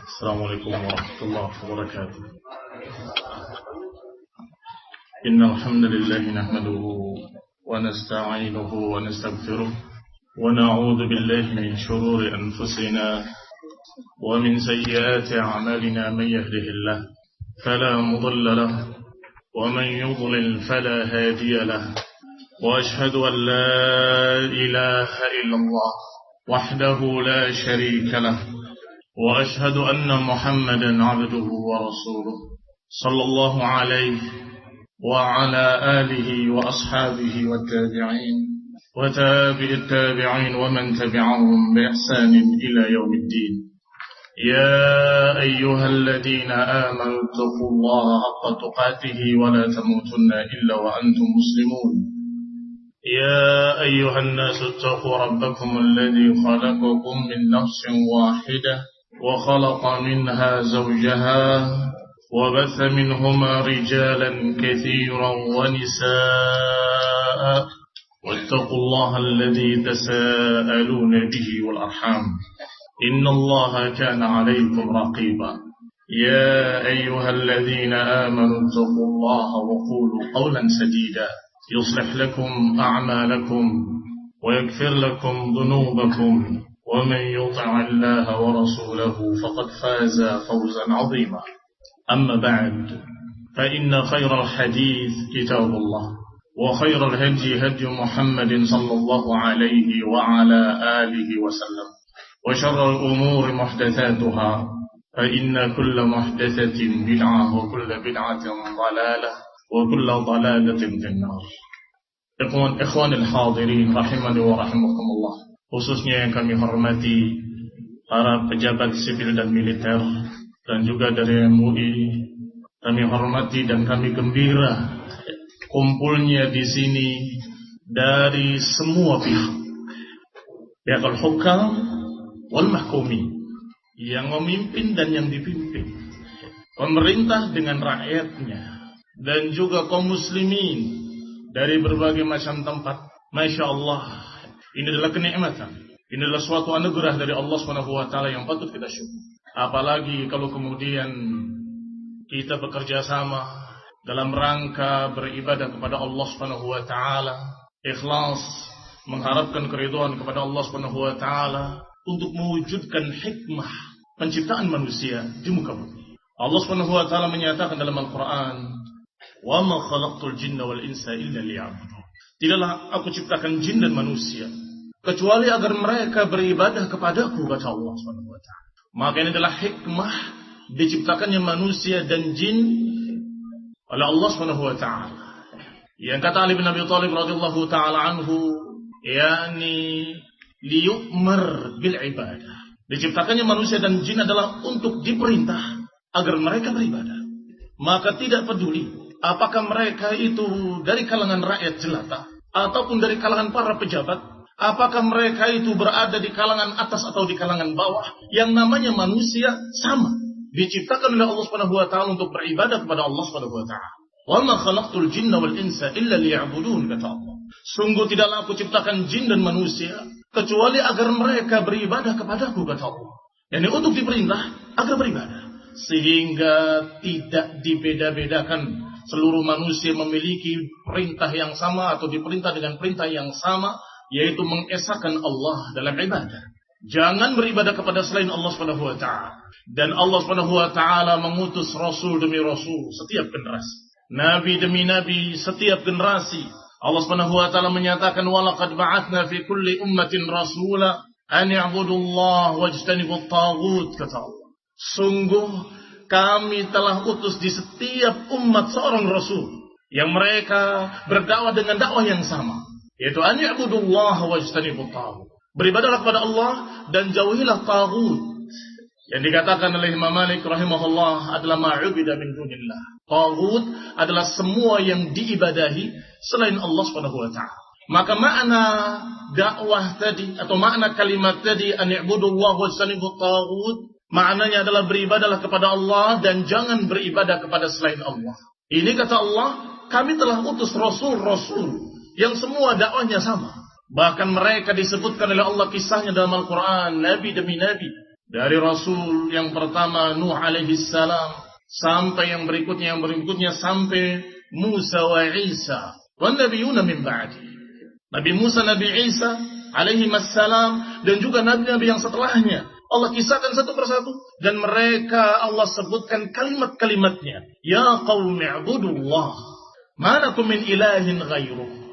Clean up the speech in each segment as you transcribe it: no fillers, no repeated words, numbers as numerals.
Assalamualaikum warahmatullahi wabarakatuh. Innal hamdalillah nahmaduhu wa nasta'inuhu wa nastaghfiruh wa na'udzu billahi min shururi anfusina wa min sayyiati a'malina man yahdihillahu fala mudilla lahu wa man yudlil fala hadiya lahu wa ashhadu an la ilaha illallah wahdahu la sharika lahu وأشهد أن محمدا عبده ورسوله صلى الله عليه وعلى آله وأصحابه والتابعين وتابع التابعين ومن تبعهم بإحسان إلى يوم الدين يا أيها الذين آمنوا اتقوا الله حق تقاته ولا تموتن إلا وأنتم مسلمون يا أيها الناس اتقوا ربكم الذي خلقكم من نفس واحدة وخلق منها زوجها وبث منهما رجالا كثيرا ونساء واتقوا الله الذي تساءلون به والأرحام إن الله كان عليكم رقيبا يا أيها الذين آمنوا اتقوا الله وقولوا قولا سديدا يصلح لكم أعمالكم ويغفر لكم ذنوبكم ومن يطع الله ورسوله فقد فاز فوزا عظيما أما بعد فإن خير الحديث كتاب الله وخير الهدي هدي محمد صلى الله عليه وعلى آله وسلم وشر الأمور محدثاتها فإن كل محدثة بدعة وكل بدعة ضلالة وكل ضلالة في النار. Ikhwanil hadirin rahimani wa rahimakumullah. Khususnya yang kami hormati para pejabat sipil dan militer dan juga dari MUI, kami hormati dan kami gembira kumpulnya di sini dari semua pihak al-hukam wal mahkumi, yang memimpin dan yang dipimpin, pemerintah dengan rakyatnya, dan juga kaum muslimin dari berbagai macam tempat. Masya Allah, ini adalah kenikmatan. Ini adalah suatu anugerah dari Allah SWT yang patut kita syukur. Apalagi kalau kemudian kita bekerja sama dalam rangka beribadah kepada Allah SWT, ikhlas, mengharapkan keridhaan kepada Allah SWT untuk mewujudkan hikmah penciptaan manusia di muka bumi. Allah SWT menyatakan dalam Al-Quran, "Wa ma khalaqtul jinna wal insa illa liya'budun." Tidaklah aku ciptakan jin dan manusia kecuali agar mereka beribadah kepadaku, kata Allah SWT. Maka ini adalah hikmah diciptakannya manusia dan jin oleh Allah SWT. Yang kata Ali bin Abi Thalib radhiyallahu taala anhu, yakni liyu'mar bil ibadah. Diciptakannya manusia dan jin adalah untuk diperintah agar mereka beribadah. Maka tidak peduli apakah mereka itu dari kalangan rakyat jelata ataupun dari kalangan para pejabat, apakah mereka itu berada di kalangan atas atau di kalangan bawah, yang namanya manusia sama, diciptakan oleh Allah SWT untuk beribadah kepada Allah SWT. "Wa ma khalaqtul jinna wal insa illa liya'budun," kata Allah. Sungguh tidaklah aku ciptakan jin dan manusia kecuali agar mereka beribadah kepadaku, kata Allah. Yani untuk diperintah agar beribadah, sehingga tidak dibeda-bedakan. Seluruh manusia memiliki perintah yang sama atau diperintah dengan perintah yang sama, yaitu mengesahkan Allah dalam ibadah. Jangan beribadah kepada selain Allah SWT. Dan Allah SWT mengutus Rasul demi Rasul setiap generasi, Nabi demi Nabi setiap generasi. Allah SWT menyatakan, "Walaqad ba'atsna fi kulli ummatin rasula an i'budullaha wajtanibut taghut," kata Allah. Sungguh kami telah utus di setiap umat seorang Rasul yang mereka berdakwah dengan dakwah yang sama, yaitu an i'budullaha wajtanibut taghut. Beribadahlah kepada Allah dan jauhilah taghut. Yang dikatakan oleh Imam Malik rahimahullah adalah ma'ubida min dunillah. Taghut adalah semua yang diibadahi selain Allah SWT. Maka makna dakwah tadi atau makna kalimat tadi an i'budullaha wajtanibut taghut, maknanya adalah beribadahlah kepada Allah dan jangan beribadah kepada selain Allah. Ini kata Allah, kami telah utus Rasul-Rasul yang semua dakwahnya sama. Bahkan mereka disebutkan oleh Allah kisahnya dalam Al-Quran, Nabi demi Nabi. Dari Rasul yang pertama Nuh alaihi salam sampai yang berikutnya sampai Musa wa Isa wa nabiyuna min ba'di. Nabi Musa, Nabi Isa alaihi assalam dan juga nabi-nabi yang setelahnya. Allah kisahkan satu persatu dan mereka Allah sebutkan kalimat-kalimatnya. Ya qaumi i'budullah ma lakum min ilahin ghairuh.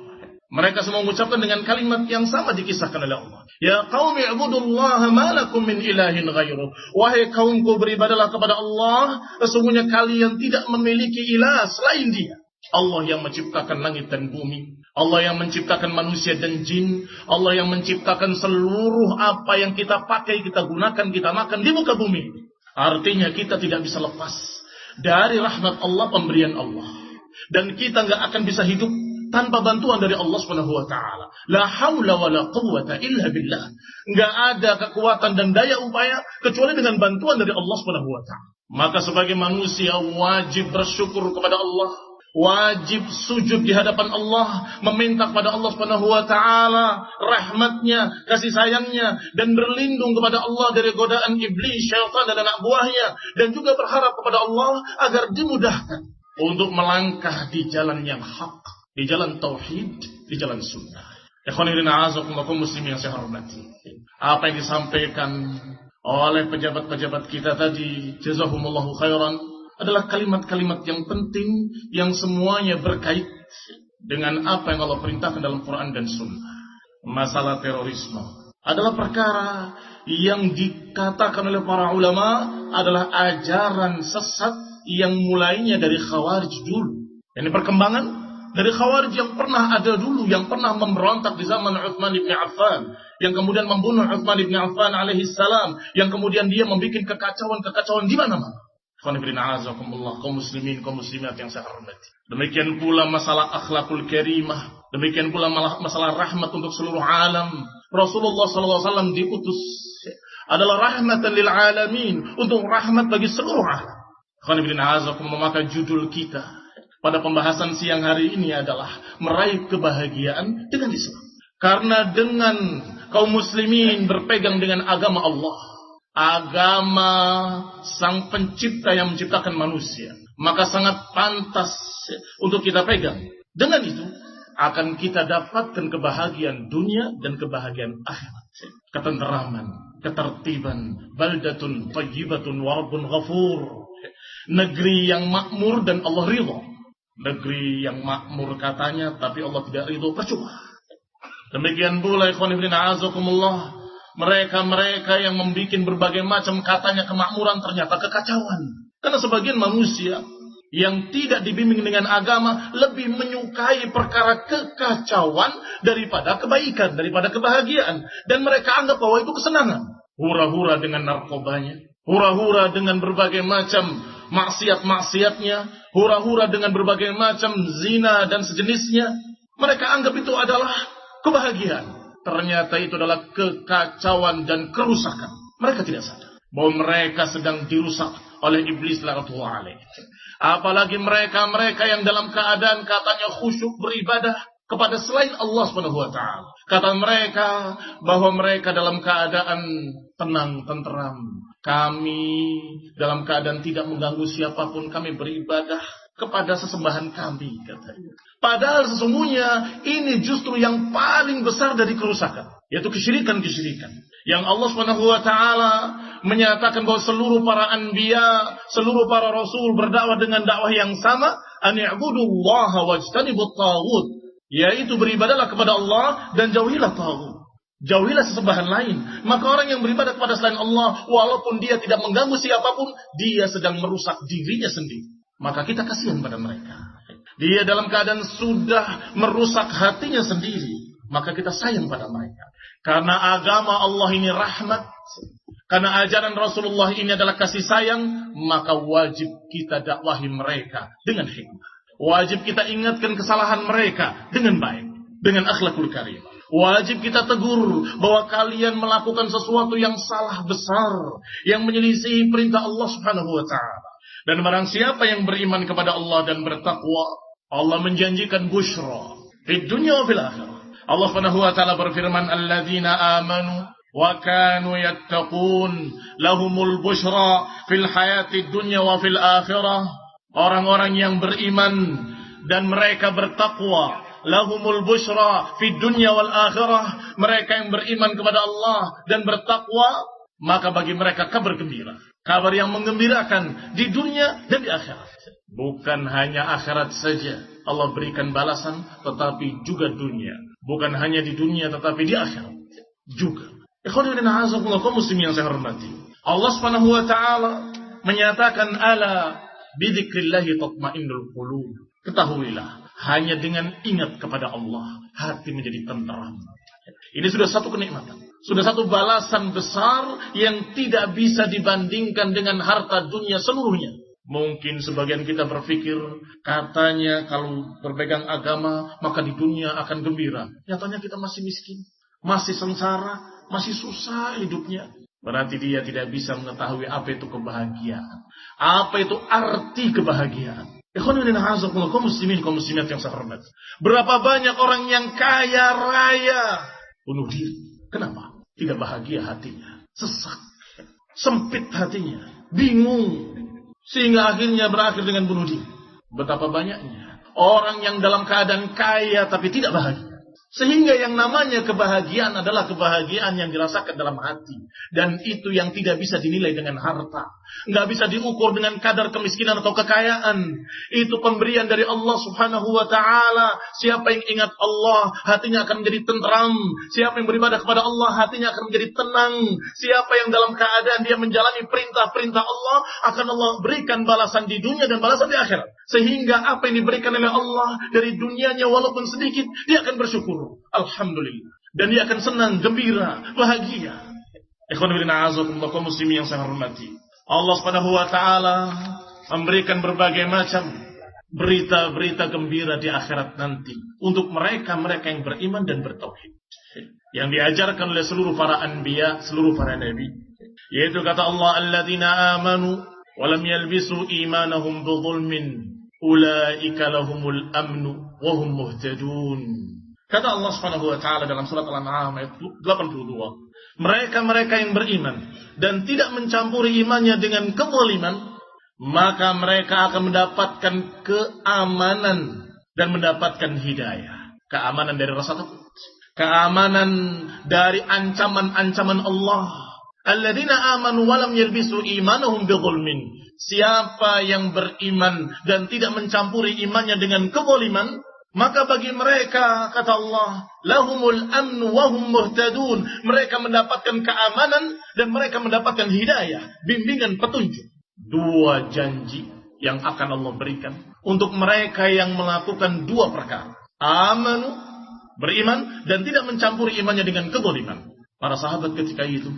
Mereka semua mengucapkan dengan kalimat yang sama dikisahkan oleh Allah. Ya qaumi i'budullah ma lakum min ilahin ghairuh. Wahai kaumku, beribadalah kepada Allah, sesungguhnya kalian tidak memiliki ilah selain Dia. Allah yang menciptakan langit dan bumi, Allah yang menciptakan manusia dan jin, Allah yang menciptakan seluruh apa yang kita pakai, kita gunakan, kita makan di muka bumi. Artinya kita tidak bisa lepas dari rahmat Allah, pemberian Allah. Dan kita nggak akan bisa hidup tanpa bantuan dari Allah Subhanahu wa taala. La haula wala quwwata illa billah. Enggak ada kekuatan dan daya upaya kecuali dengan bantuan dari Allah Subhanahu wa taala. Maka sebagai manusia wajib bersyukur kepada Allah, wajib sujud di hadapan Allah, meminta kepada Allah Subhanahu wa taala rahmatnya, kasih sayangnya, dan berlindung kepada Allah dari godaan iblis, syaitan dan anak buahnya, dan juga berharap kepada Allah agar dimudahkan untuk melangkah di jalan yang hak, di jalan tauhid, di jalan sunnah. Ikhwanillah azakumullah muslimin yang saya hormati. Apa yang disampaikan oleh pejabat-pejabat kita tadi, jazahumullahu khairan, adalah kalimat-kalimat yang penting yang semuanya berkait dengan apa yang Allah perintahkan dalam Quran dan sunnah. Masalah terorisme adalah perkara yang dikatakan oleh para ulama adalah ajaran sesat yang mulainya dari Khawarij dulu. Ini perkembangan dari Khawarij yang pernah ada dulu, yang pernah memberontak di zaman Utsman bin Affan, yang kemudian membunuh Utsman bin Affan alaihi salam, yang kemudian dia membuat kekacauan di mana-mana. Kaum muslimin, kaum muslimat yang saya hormati. Demikian pula masalah akhlakul karimah, demikian pula masalah rahmat untuk seluruh alam. Rasulullah SAW diutus adalah rahmatan lil alamin, untuk rahmat bagi seluruh alam. Maka judul kita pada pembahasan siang hari ini adalah meraih kebahagiaan dengan Islam. Karena dengan kaum muslimin berpegang dengan agama Allah, agama sang pencipta yang menciptakan manusia, maka sangat pantas untuk kita pegang. Dengan itu akan kita dapatkan kebahagiaan dunia dan kebahagiaan akhirat. Ketenteraman, ketertiban, baldatun thayyibatun wa rabbun ghafur. Negeri yang makmur dan Allah ridha. Negeri yang makmur katanya, tapi Allah tidak ridha, percuma. Demikian pula ikhwan fillah azakumullah, mereka yang membuat berbagai macam katanya kemakmuran ternyata kekacauan. Karena sebagian manusia yang tidak dibimbing dengan agama lebih menyukai perkara kekacauan daripada kebaikan, daripada kebahagiaan. Dan mereka anggap bahwa itu kesenangan. Hura-hura dengan narkobanya, hura-hura dengan berbagai macam maksiat-maksiatnya, hura-hura dengan berbagai macam zina dan sejenisnya. Mereka anggap itu adalah kebahagiaan. Ternyata itu adalah kekacauan dan kerusakan. Mereka tidak sadar bahwa mereka sedang dirusak oleh iblis laknatullah alaih. Apalagi mereka yang dalam keadaan katanya khusyuk beribadah kepada selain Allah Subhanahu wa taala. Kata mereka bahwa mereka dalam keadaan tenang, tenteram. Kami dalam keadaan tidak mengganggu siapapun, kami beribadah kepada sesembahan kami, katanya. Padahal sesungguhnya ini justru yang paling besar dari kerusakan, yaitu kesyirikan-kesyirikan. Yang Allah Subhanahu wa taala menyatakan bahwa seluruh para anbiya, seluruh para rasul berdakwah dengan dakwah yang sama, an i'budullaha wajtanibut taghut, yaitu beribadahlah kepada Allah dan jauhilah taghut. Jauhilah sesembahan lain. Maka orang yang beribadah kepada selain Allah, walaupun dia tidak mengganggu siapapun, dia sedang merusak dirinya sendiri. Maka kita kasihan pada mereka. Dia dalam keadaan sudah merusak hatinya sendiri. Maka kita sayang pada mereka. Karena agama Allah ini rahmat, karena ajaran Rasulullah ini adalah kasih sayang, maka wajib kita dakwahi mereka dengan hikmah. Wajib kita ingatkan kesalahan mereka dengan baik, dengan akhlakul karimah. Wajib kita tegur bahwa kalian melakukan sesuatu yang salah besar, yang menyelisihi perintah Allah Subhanahu wa taala. Dan barang siapa yang beriman kepada Allah dan bertakwa, Allah menjanjikan busyra fid dunya wa fil akhirah. Allah Subhanahu wa taala berfirman, "Alladzina amanu wa kanu yattaqun lahumul busyra fil hayatid dunya wa fil akhirah. Orang-orang yang beriman dan mereka bertakwa, lahumul busyra fid dunya wal akhirah. Mereka yang beriman kepada Allah dan bertakwa, maka bagi mereka kabar gembira, kabar yang menggembirakan di dunia dan di akhirat. Bukan hanya akhirat saja Allah berikan balasan, tetapi juga dunia. Bukan hanya di dunia, tetapi di akhirat juga. Ikhwan fillah, kaum muslimin yang saya hormati, Allah Subhanahu wa taala menyatakan, ala bidzikrillah tatmainnul qulub. Ketahuilah, hanya dengan ingat kepada Allah hati menjadi tenteram. Ini sudah satu kenikmatan, sudah satu balasan besar yang tidak bisa dibandingkan dengan harta dunia seluruhnya. Mungkin sebagian kita berpikir, katanya kalau berpegang agama maka di dunia akan gembira. Nyatanya kita masih miskin, masih sengsara, masih susah hidupnya. Berarti dia tidak bisa mengetahui apa itu kebahagiaan, apa itu arti kebahagiaan. Kaum muslimin, kaum muslimat yang saya hormati, berapa banyak orang yang kaya raya bunuh diri. Kenapa? Tidak bahagia hatinya, sesak, sempit hatinya, bingung, sehingga akhirnya berakhir dengan bunuh diri. Betapa banyaknya orang yang dalam keadaan kaya tapi tidak bahagia. Sehingga yang namanya kebahagiaan adalah kebahagiaan yang dirasakan dalam hati. Dan itu yang tidak bisa dinilai dengan harta. Nggak bisa diukur dengan kadar kemiskinan atau kekayaan. Itu pemberian dari Allah Subhanahu wa ta'ala. Siapa yang ingat Allah, hatinya akan menjadi tenteram. Siapa yang beribadah kepada Allah, hatinya akan menjadi tenang. Siapa yang dalam keadaan dia menjalani perintah-perintah Allah, akan Allah berikan balasan di dunia dan balasan di akhirat. Sehingga apa yang diberikan oleh Allah dari dunianya walaupun sedikit, dia akan bersyukur. Alhamdulillah. Dan dia akan senang, gembira, bahagia. Ikhwan fillah, kaum muslimin yang saya hormati, Allah Subhanahu wa taala memberikan berbagai macam berita-berita gembira di akhirat nanti untuk mereka-mereka yang beriman dan bertauhid. Yang diajarkan oleh seluruh para anbiya, seluruh para nabi. Yaitu kata Allah, alladzina amanu wa lam yalbisu imanahum bidzulmin ulaika lahumul amnu wa hum muhtadun. Kata Allah Subhanahu wa taala dalam surat Al-An'am ayat 82, mereka-mereka yang beriman dan tidak mencampuri imannya dengan kezaliman, maka mereka akan mendapatkan keamanan dan mendapatkan hidayah. Keamanan dari rasa takut, keamanan dari ancaman-ancaman Allah. Alladzina amanu wa lam yalbisu imanahum bidzulmin. Siapa yang beriman dan tidak mencampuri imannya dengan kezaliman, maka bagi mereka, kata Allah, lahumul amnu wa hum muhtadun. Mereka mendapatkan keamanan dan mereka mendapatkan hidayah, bimbingan, petunjuk. Dua janji yang akan Allah berikan untuk mereka yang melakukan dua perkara. Amanu, beriman dan tidak mencampuri imannya dengan kezaliman. Para sahabat ketika itu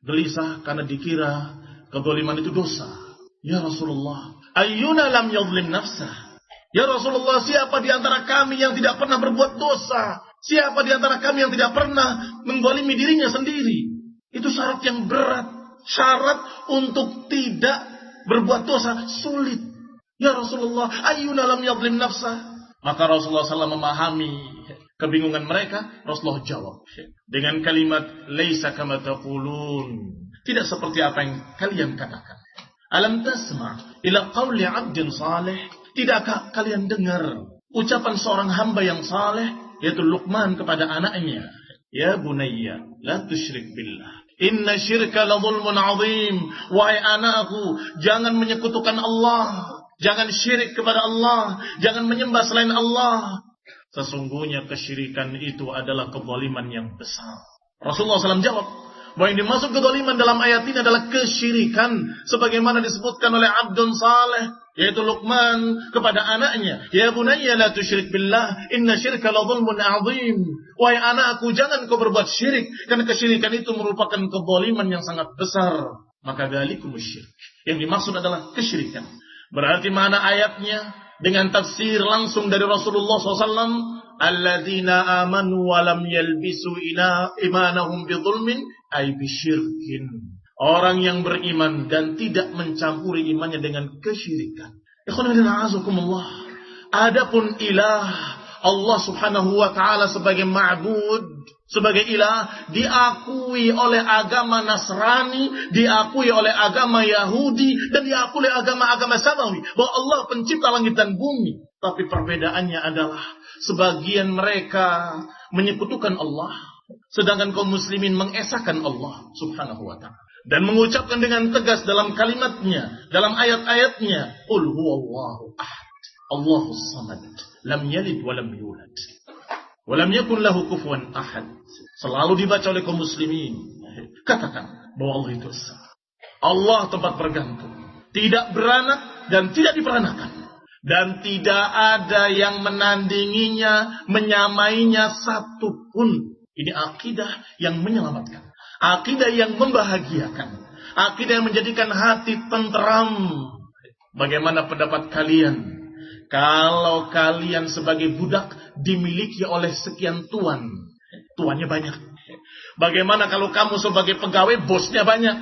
gelisah karena dikira kezaliman itu dosa. Ya Rasulullah, ayyuna lam yadhlim nafsah? Ya Rasulullah, siapa di antara kami yang tidak pernah berbuat dosa? Siapa di antara kami yang tidak pernah menggolimi dirinya sendiri? Itu syarat yang berat. Syarat untuk tidak berbuat dosa sulit. Ya Rasulullah, ayyuna lam yadhlim nafsah? Maka Rasulullah SAW memahami kebingungan mereka. Rasulullah jawab dengan kalimat, laisa kama taqulun. Tidak seperti apa yang kalian katakan. Alam tasma' ila qawli 'abdin salih? Tidakkah kalian dengar ucapan seorang hamba yang saleh, yaitu Luqman kepada anaknya, ya bunayya la tusyrik billah, inna syirka la zulmun azim. Wahai anakku, jangan menyekutukan Allah, jangan syirik kepada Allah, jangan menyembah selain Allah. Sesungguhnya kesyirikan itu adalah kezaliman yang besar. Rasulullah SAW jawab bahwa yang dimaksud kezaliman dalam ayat ini adalah kesyirikan, sebagaimana disebutkan oleh Abdun Saleh, yaitu Luqman kepada anaknya, ya bunayya la tusyrik billah, inna syirka la zulmun azim. Wahai anakku, jangan kau berbuat syirik, karena kesyirikan itu merupakan kezaliman yang sangat besar. Maka dzalikum syirik, yang dimaksud adalah kesyirikan. Berarti mana ayatnya dengan tafsir langsung dari Rasulullah SAW, alladzina amanu wa lam yalbisu imanahum bidzulmin ay bisyirkin. Orang yang beriman dan tidak mencampuri imannya dengan kesyirikan. Ikhwan fillah, azakumullah. Adapun ilah, Allah subhanahu wa ta'ala sebagai ma'bud, sebagai ilah, diakui oleh agama Nasrani, diakui oleh agama Yahudi, dan diakui oleh agama-agama Samawi, bahwa Allah pencipta langit dan bumi. Tapi perbedaannya adalah sebagian mereka menyekutukan Allah, sedangkan kaum muslimin mengesahkan Allah subhanahu wa ta'ala. Dan mengucapkan dengan tegas dalam kalimatnya, dalam ayat-ayatnya, Qul huwallahu ahad, Allahus samad, lam yalid wa lam yulad, wa lam yakun lahu kufuwan ahad. Selalu dibaca oleh kaum muslimin. Katakan bahwa Allah itu esa. Allah tempat bergantung, tidak beranak dan tidak diperanakan. Dan tidak ada yang menandinginya, menyamainya satupun. Ini akidah yang menyelamatkan, akidah yang membahagiakan, akidah yang menjadikan hati tenteram. Bagaimana pendapat kalian kalau kalian sebagai budak dimiliki oleh sekian tuan, tuannya banyak? Bagaimana kalau kamu sebagai pegawai, bosnya banyak?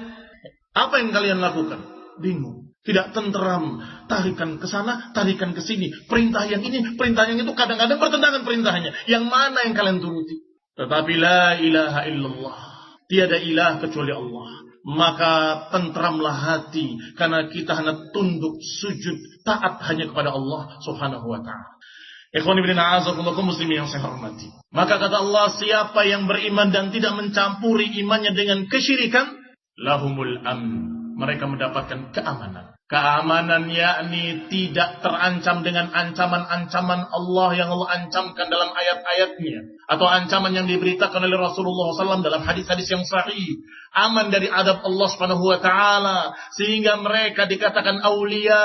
Apa yang kalian lakukan? Bingung, tidak tenteram, tarikan ke sana, tarikan ke sini, perintah yang ini, perintah yang itu, kadang-kadang bertentangan perintahnya. Yang mana yang kalian turuti? Tetapi la ilaha illallah, tiada ilah kecuali Allah. Maka tenteramlah hati, karena kita hanya tunduk, sujud, taat hanya kepada Allah subhanahu wa ta'ala. Ikhwani bin a'azakumullah, muslimin yang saya hormati. Maka kata Allah, siapa yang beriman dan tidak mencampuri imannya dengan kesyirikan, lahumul amn, mereka mendapatkan keamanan. Keamanan yakni tidak terancam dengan ancaman-ancaman Allah yang Allah ancamkan dalam ayat-ayatnya, atau ancaman yang diberitakan oleh Rasulullah SAW dalam hadis-hadis yang sahih. Aman dari adab Allah Subhanahu wa ta'ala, sehingga mereka dikatakan aulia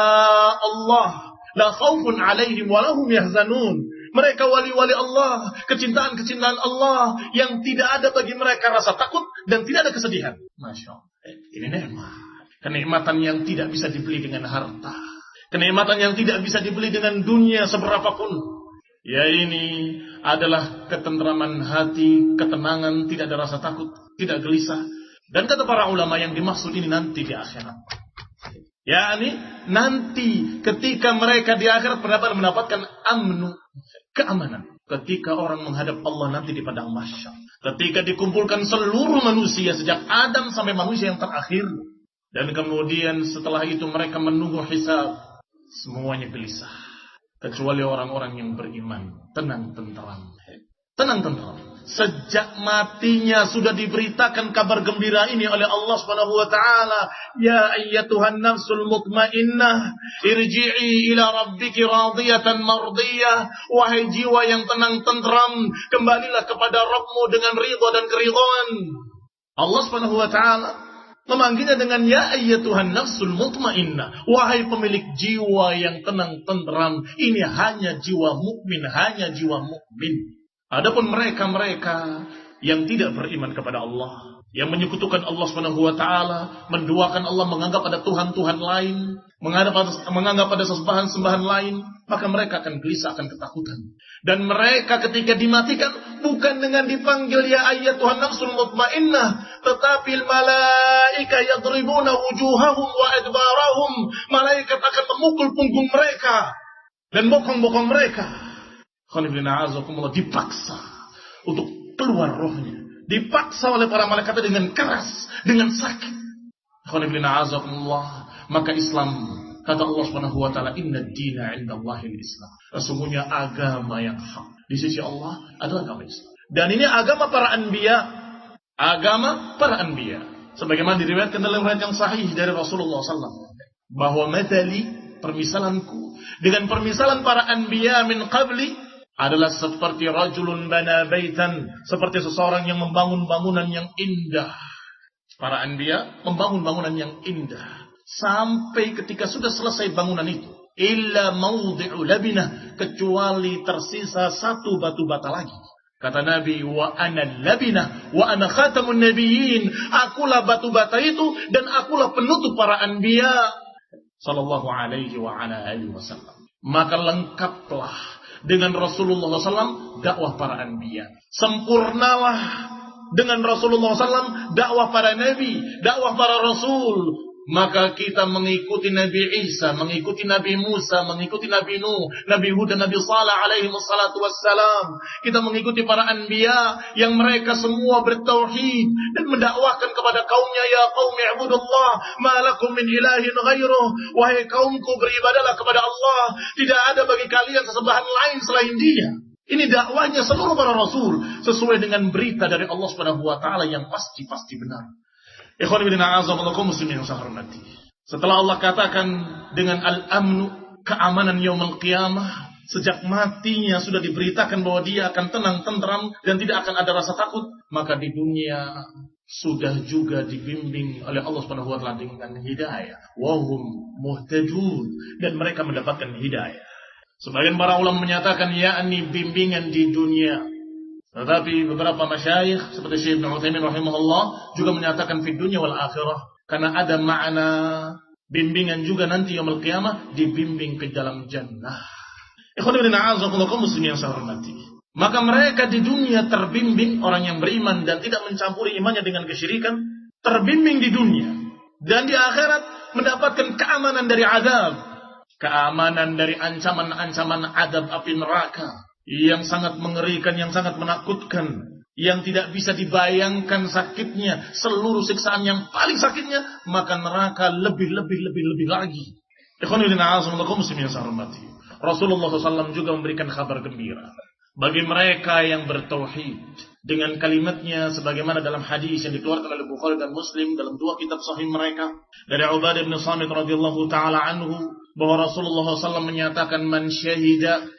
Allah, la khaufun alaihim wa lahum yahzanun. Mereka wali-wali Allah, kecintaan-kecintaan Allah yang tidak ada bagi mereka rasa takut dan tidak ada kesedihan. Masya Allah, ini nikmat. Kenikmatan yang tidak bisa dibeli dengan harta, kenikmatan yang tidak bisa dibeli dengan dunia seberapapun. Ya, ini adalah ketentraman hati, ketenangan, tidak ada rasa takut, tidak gelisah. Dan kata para ulama, yang dimaksud ini nanti di akhirat. Ya, ini nanti ketika mereka di akhirat mendapatkan amnu, keamanan. Ketika orang menghadap Allah nanti di padang mahsyar, ketika dikumpulkan seluruh manusia sejak Adam sampai manusia yang terakhir. Dan kemudian setelah itu mereka menunggu hisab. Semuanya gelisah, kecuali orang-orang yang beriman. Tenang tenteram, tenang tenteram. Sejak matinya sudah diberitakan kabar gembira ini oleh Allah Subhanahu wa ta'ala. Ya ayyatuhan nafsul mutmainnah, irji'i ila rabbiki radiyatan mardiyah. Wahai jiwa yang tenang tenteram, kembalilah kepada Rabbmu dengan ridha dan keridhaan. Allah Subhanahu wa ta'ala memanggilnya dengan ya ayyatuhan nafsul mutmainnah, wahai pemilik jiwa yang tenang tenteram. Ini hanya jiwa mukmin, hanya jiwa mukmin. Adapun mereka-mereka yang tidak beriman kepada Allah, yang menyekutukan Allah Subhanahu wa ta'ala, menduakan Allah, menganggap ada Tuhan-Tuhan lain, menganggap ada sembahan-sembahan lain, maka mereka akan gelisah, akan ketakutan. Dan mereka ketika dimatikan bukan dengan dipanggil ya ayyatuhan nafsul mutmainnah, tetapi malaika yadribuna wujuhahum wa adbarahum. Malaikat akan memukul punggung mereka dan bokong-bokong mereka. Dipaksa untuk keluar rohnya, dipaksa oleh para malaikat dengan keras, dengan sakit. Maka Islam, kata Allah Subhanahu wa ta'ala, inna dina indallahil Islam. Sesungguhnya agama yang hak di sisi Allah adalah agama Islam. Dan ini agama para anbiya, agama para anbiya. Sebagaimana diriwayatkan dalam riwayat yang sahih dari Rasulullah SAW, bahwa mathali, permisalanku dengan permisalan para anbiya min qabli adalah seperti rajulun bana baitan, seperti seseorang yang membangun bangunan yang indah. Para anbiya membangun bangunan yang indah sampai ketika sudah selesai bangunan itu, illa mawdi'u labinah, kecuali tersisa satu batu bata lagi. Kata Nabi, wa ana labinah wa ana khatamun nabiyyin, akulah batu bata itu dan akulah penutup para anbiya sallallahu alaihi wa ala alihi wasallam. Maka lengkaplah dengan Rasulullah SAW dakwah para anbiya. Sempurnalah dengan Rasulullah SAW dakwah para nabi, dakwah para rasul. Maka kita mengikuti Nabi Isa, mengikuti Nabi Musa, mengikuti Nabi Nuh, Nabi Hud dan Nabi Saleh alaihi wassalatu wassalam. Kita mengikuti para anbiya yang mereka semua bertauhid dan mendakwahkan kepada kaumnya, ya qaumi ibudullah ma lakum min ilahin ghairuh. Wahai kaumku, beribadahlah kepada Allah, tidak ada bagi kalian sesembahan lain selain Dia. Ini dakwahnya seluruh para rasul sesuai dengan berita dari Allah Subhanahu wa taala yang pasti benar. Ikhwan fillah a'azakumullah muslimin yang saya hormati. Setelah Allah katakan dengan al-amnu, keamanan yaumul qiyamah, sejak matinya sudah diberitakan bahwa dia akan tenang, tentram dan tidak akan ada rasa takut, maka di dunia sudah juga dibimbing oleh Allah Subhanahu wa taala dengan hidayah. Wa hum muhtadun, dan mereka mendapatkan hidayah. Sebagian para ulama menyatakan yakni bimbingan di dunia. Tetapi beberapa masyayikh seperti Syekh Ibnu Utsaimin rahimahullah juga menyatakan fi dunya wal akhirah, karena ada makna bimbingan juga nanti yaumul qiyamah, dibimbing ke dalam jannah. Ikhwan fillah a'azakumullah muslimin yang saya hormati. Maka mereka di dunia terbimbing, orang yang beriman dan tidak mencampuri imannya dengan kesyirikan, terbimbing di dunia, dan di akhirat mendapatkan keamanan dari azab, keamanan dari ancaman-ancaman azab api neraka yang sangat mengerikan, yang sangat menakutkan, yang tidak bisa dibayangkan sakitnya, seluruh siksaan yang paling sakitnya, maka neraka lebih lagi. Ikhwan fillah a'azakumullah muslimin yang saya hormati. Rasulullah SAW juga memberikan kabar gembira bagi mereka yang bertauhid dengan kalimatnya, sebagaimana dalam hadis yang dikeluarkan oleh Bukhari dan Muslim dalam dua kitab sahih mereka dari Ubadah bin Samit radhiyallahu taala anhu, bahwa Rasulullah SAW menyatakan, man syahida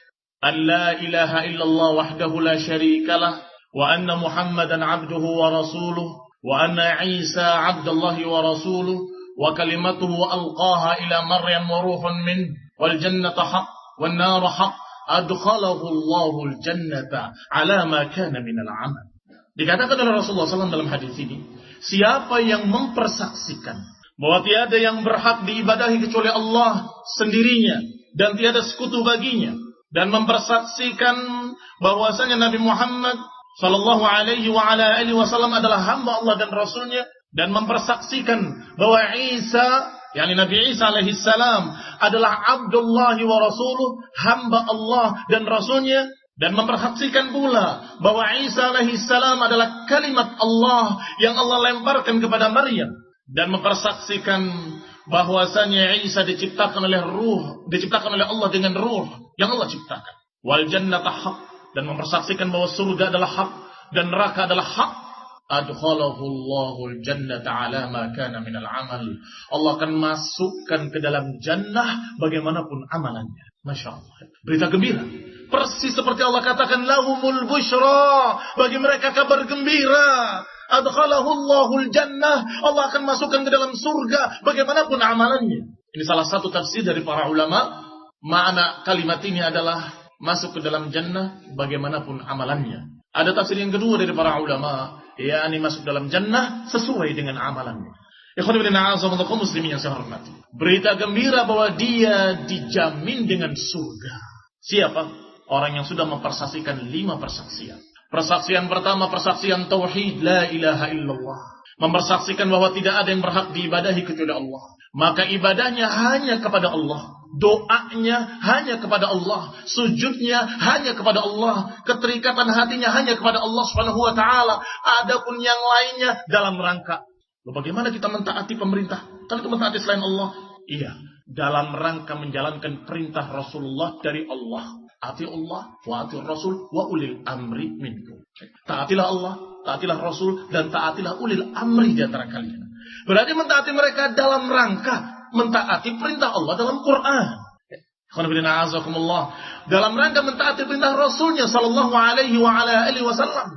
an la ilaha illallah wahdahu la syarika lah wa anna Muhammadan abduhu wa rasuluh wa anna Isa abdullahi wa rasuluh wa kalimatuhu alqaha ila Maryam wa ruhun min wal jannata haqq wan nar haqq adkhalahu Allahu al jannata ala ma kana min al amal. Dikatakan oleh Rasulullah SAW dalam hadis ini, siapa yang mempersaksikan bahwa tiada yang berhak diibadahi kecuali Allah sendirinya dan tiada sekutu baginya, dan mempersaksikan bahwasanya Nabi Muhammad sallallahu alaihi wa ala alihi wasallam adalah hamba Allah dan rasulnya, dan mempersaksikan bahwa Isa, yakni Nabi Isa alaihi salam, adalah Abdullah wa rasuluh, hamba Allah dan rasulnya, dan mempersaksikan pula bahwa Isa alaihi salam adalah kalimat Allah yang Allah lemparkan kepada Maryam, dan mempersaksikan bahwasanya Isa diciptakan oleh Allah dengan ruh yang Allah ciptakan. Wal jannata haq, dan mempersaksikan bahwa surga adalah hak dan neraka adalah hak. Adkhalahu Allahul jannata ala ma kana minal amal. Allah akan masukkan ke dalam jannah bagaimanapun amalannya. Masya Allah. Berita gembira. Persis seperti Allah katakan, lahumul busyra, bagi mereka kabar gembira. Adkhalahu Allahul jannah, Allah akan masukkan ke dalam surga bagaimanapun amalannya. Ini salah satu tafsir dari para ulama. Makna kalimat ini adalah masuk ke dalam jannah bagaimanapun amalannya. Ada tafsir yang kedua dari para ulama, yakni masuk dalam jannah sesuai dengan amalannya. Ikhwan fillah a'azakumullah muslimin yang saya hormati. Berita gembira bahwa dia dijamin dengan surga. Siapa? Orang yang sudah mempersaksikan 5 persaksian. Persaksian pertama, persaksian tauhid, la ilaha illallah. Mempersaksikan bahwa tidak ada yang berhak diibadahi kecuali Allah. Maka ibadahnya hanya kepada Allah. Doanya hanya kepada Allah. Sujudnya hanya kepada Allah. Keterikatan hatinya hanya kepada Allah Subhanahu wa ta'ala. Adapun yang lainnya dalam rangka, bagaimana kita mentaati pemerintah? Kalau kita mentaati selain Allah? Iya, dalam rangka menjalankan perintah Rasulullah dari Allah. Ati Allah wa ati Rasul wa ulil amri minkum. Taatilah Allah, taatilah Rasul, dan taatilah ulil amri di antara kalian. Berarti mentaati mereka dalam rangka mentaati perintah Allah dalam Quran. Dalam rangka mentaati perintah Rasulnya sallallahu alaihi wa ala alihi wasallam.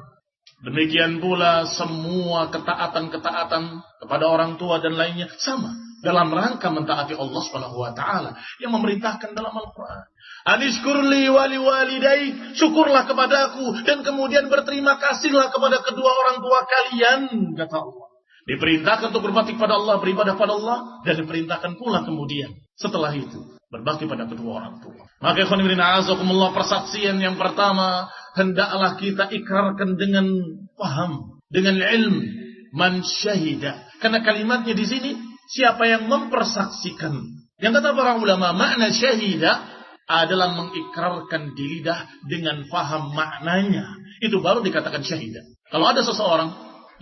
Demikian pula semua ketaatan-ketaatan kepada orang tua dan lainnya sama dalam rangka mentaati Allah Subhanahu wa taala yang memerintahkan dalam Al-Qur'an. Anishkurli wali walidai, syukurlah kepadaku dan kemudian berterima kasihlah kepada kedua orang tua kalian, kata Allah. Diperintahkan untuk berbakti pada Allah, beribadah pada Allah, dan diperintahkan pula kemudian setelah itu berbakti pada kedua orang tua. Maka ikhwan fillah a'azakumullah, persaksian yang pertama hendaklah kita ikrarkan dengan paham, dengan ilmu, man syahida. Karena kalimatnya di sini siapa yang mempersaksikan. Yang kata para ulama, makna syahida adalah mengikrarkan di lidah dengan paham maknanya. Itu baru dikatakan syahida. Kalau ada seseorang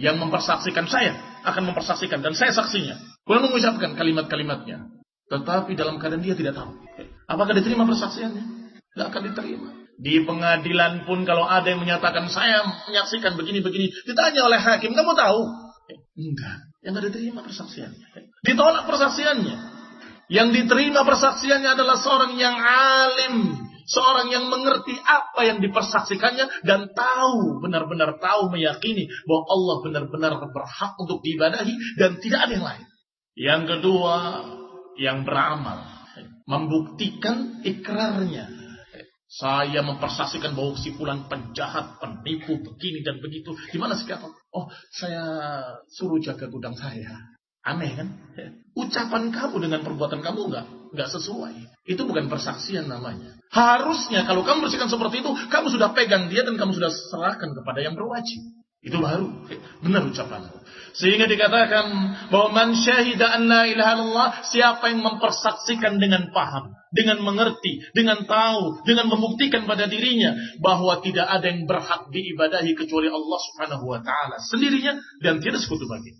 yang mempersaksikan, saya akan mempersaksikan dan saya saksinya, kemudian mengucapkan kalimat-kalimatnya, tetapi dalam keadaan dia tidak tahu, apakah diterima persaksiannya? Tidak akan diterima. Di pengadilan pun kalau ada yang menyatakan saya menyaksikan begini-begini, ditanya oleh hakim, kamu tahu? Enggak, yang tidak diterima persaksiannya. Ditolak persaksiannya. Yang diterima persaksiannya adalah seorang yang alim, seorang yang mengerti apa yang dipersaksikannya dan tahu, benar-benar tahu, meyakini bahwa Allah benar-benar berhak untuk diibadahi dan tidak ada yang lain. Yang kedua, yang beramal, membuktikan ikrarnya. Saya mempersaksikan bahwa si fulan penjahat, penipu, begini dan begitu. Di mana sikap? Oh, saya suruh jaga gudang saya. Aneh kan? Ucapan kamu dengan perbuatan kamu enggak sesuai. Itu bukan persaksian namanya. Harusnya kalau kamu bersikap seperti itu, kamu sudah pegang dia dan kamu sudah serahkan kepada yang berwajib. Itu baru benar ucapanmu. Sehingga dikatakan bahwa man syahida an la ilaha illallah, siapa yang mempersaksikan dengan paham, dengan mengerti, dengan tahu, dengan membuktikan pada dirinya bahwa tidak ada yang berhak diibadahi kecuali Allah Subhanahu wa taala sendirinya dan tidak sekutu bagi.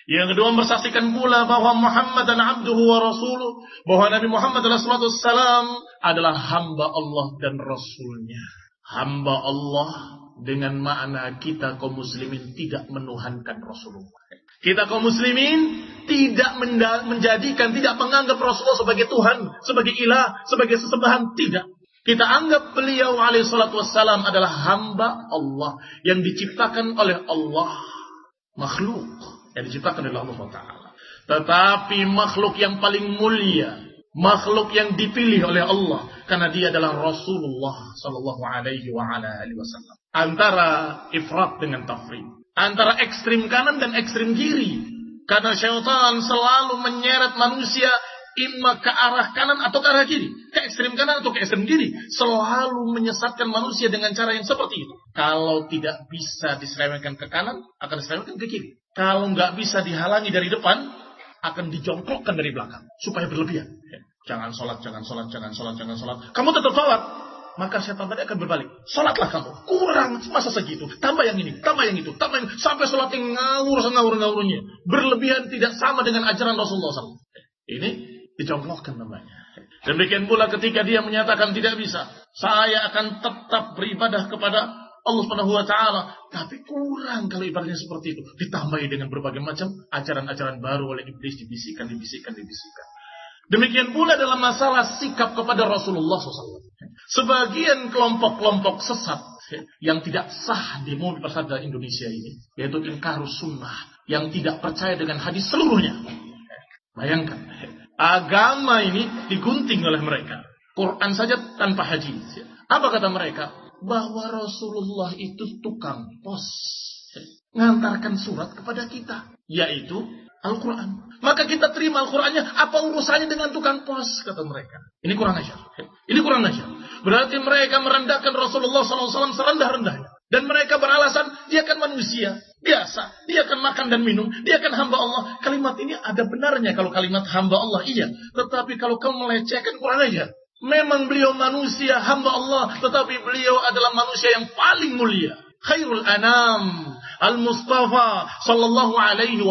Yang kedua, mempersaksikan pula bahwa Muhammad dan abduhu wa rasuluh, bahwa Nabi Muhammad adalah hamba Allah dan Rasulnya. Hamba Allah dengan makna kita kaum muslimin tidak menuhankan Rasulullah. Kita kaum muslimin tidak menjadikan, tidak menganggap Rasulullah sebagai Tuhan, sebagai ilah, sebagai sesembahan, tidak. Kita anggap beliau alaihi salatu wassalam adalah hamba Allah yang diciptakan oleh Allah, makhluk yang diciptakan oleh Allah Taala. Tetapi makhluk yang paling mulia, makhluk yang dipilih oleh Allah karena dia adalah Rasulullah sallallahu alaihi wasallam. Antara ifrat dengan tafrid, antara ekstrim kanan dan ekstrim kiri. Karena syaitan selalu menyeret manusia imma ke arah kanan atau ke arah kiri, ke ekstrim kanan atau ke ekstrim kiri, selalu menyesatkan manusia dengan cara yang seperti itu. Kalau tidak bisa diselewengkan ke kanan, akan diselewengkan ke kiri. Kalau nggak bisa dihalangi dari depan, akan dijongkokkan dari belakang supaya berlebihan. Jangan sholat, jangan sholat, jangan sholat, jangan sholat. Kamu tetap sholat, maka syaitan tadi akan berbalik. Sholatlah kamu, kurang masa segitu. Tambah yang ini, tambah yang itu, tambah yang sampai sholat yang ngawur-ngawurnya. Berlebihan tidak sama dengan ajaran Rasulullah SAW. Ini dijongkokkan namanya. Demikian pula ketika dia menyatakan tidak bisa, saya akan tetap beribadah kepada Allah Subhanahu wa taala, tapi kurang kalau ibadahnya seperti itu. Ditambahi dengan berbagai macam ajaran-ajaran baru oleh iblis, dibisikkan. Demikian pula dalam masalah sikap kepada Rasulullah SAW. Sebagian kelompok-kelompok sesat yang tidak sah di Mumi Persada Indonesia ini, yaitu ingkarus sunnah, yang tidak percaya dengan hadis seluruhnya. Bayangkan, agama ini digunting oleh mereka. Quran saja tanpa hadis. Apa kata mereka? Bahwa Rasulullah itu tukang pos, ngantarkan surat kepada kita, yaitu Al-Quran. Maka kita terima Al-Qurannya, apa urusannya dengan tukang pos, kata mereka. Ini kurang ajar. Berarti mereka merendahkan Rasulullah SAW serendah-rendahnya. Dan mereka beralasan, dia kan manusia biasa, dia kan makan dan minum, dia kan hamba Allah. Kalimat ini ada benarnya kalau kalimat hamba Allah, iya. Tetapi kalau kamu melecehkan, kurang ajar. Memang beliau manusia, hamba Allah, tetapi beliau adalah manusia yang paling mulia. Khairul anam, al-Mustafa sallallahu alaihi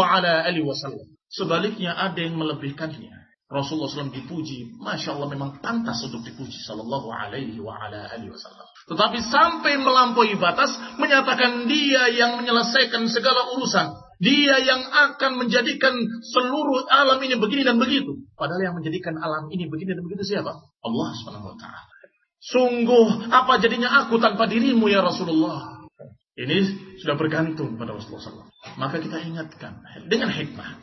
wasallam. Sebaliknya ada yang melebihkannya. Rasulullah SAW dipuji, Masya Allah memang pantas untuk dipuji sallallahu alaihi wasallam. Tetapi sampai melampaui batas, menyatakan dia yang menyelesaikan segala urusan. Dia yang akan menjadikan seluruh alam ini begini dan begitu. Padahal yang menjadikan alam ini begini dan begitu siapa? Allah SWT. Sungguh apa jadinya aku tanpa dirimu ya Rasulullah? Ini sudah bergantung pada Rasulullah SAW. Maka kita ingatkan dengan hikmah.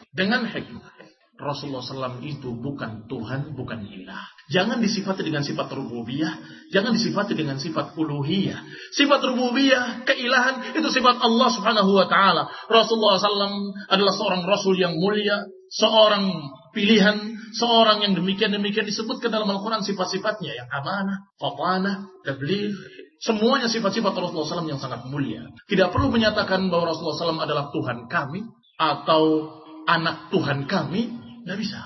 Rasulullah SAW itu bukan Tuhan, bukan ilah. Jangan disifati dengan sifat rububiyah, jangan disifati dengan sifat uluhiyah. Sifat rububiyah, keilahan, itu sifat Allah Subhanahu wa taala. Rasulullah SAW adalah seorang rasul yang mulia, seorang pilihan, seorang yang demikian disebutkan dalam Al-Quran sifat-sifatnya yang amanah, fatanah, tabligh. Semuanya sifat-sifat Rasulullah SAW yang sangat mulia. Tidak perlu menyatakan bahwa Rasulullah SAW adalah Tuhan kami atau anak Tuhan kami. Nggak bisa.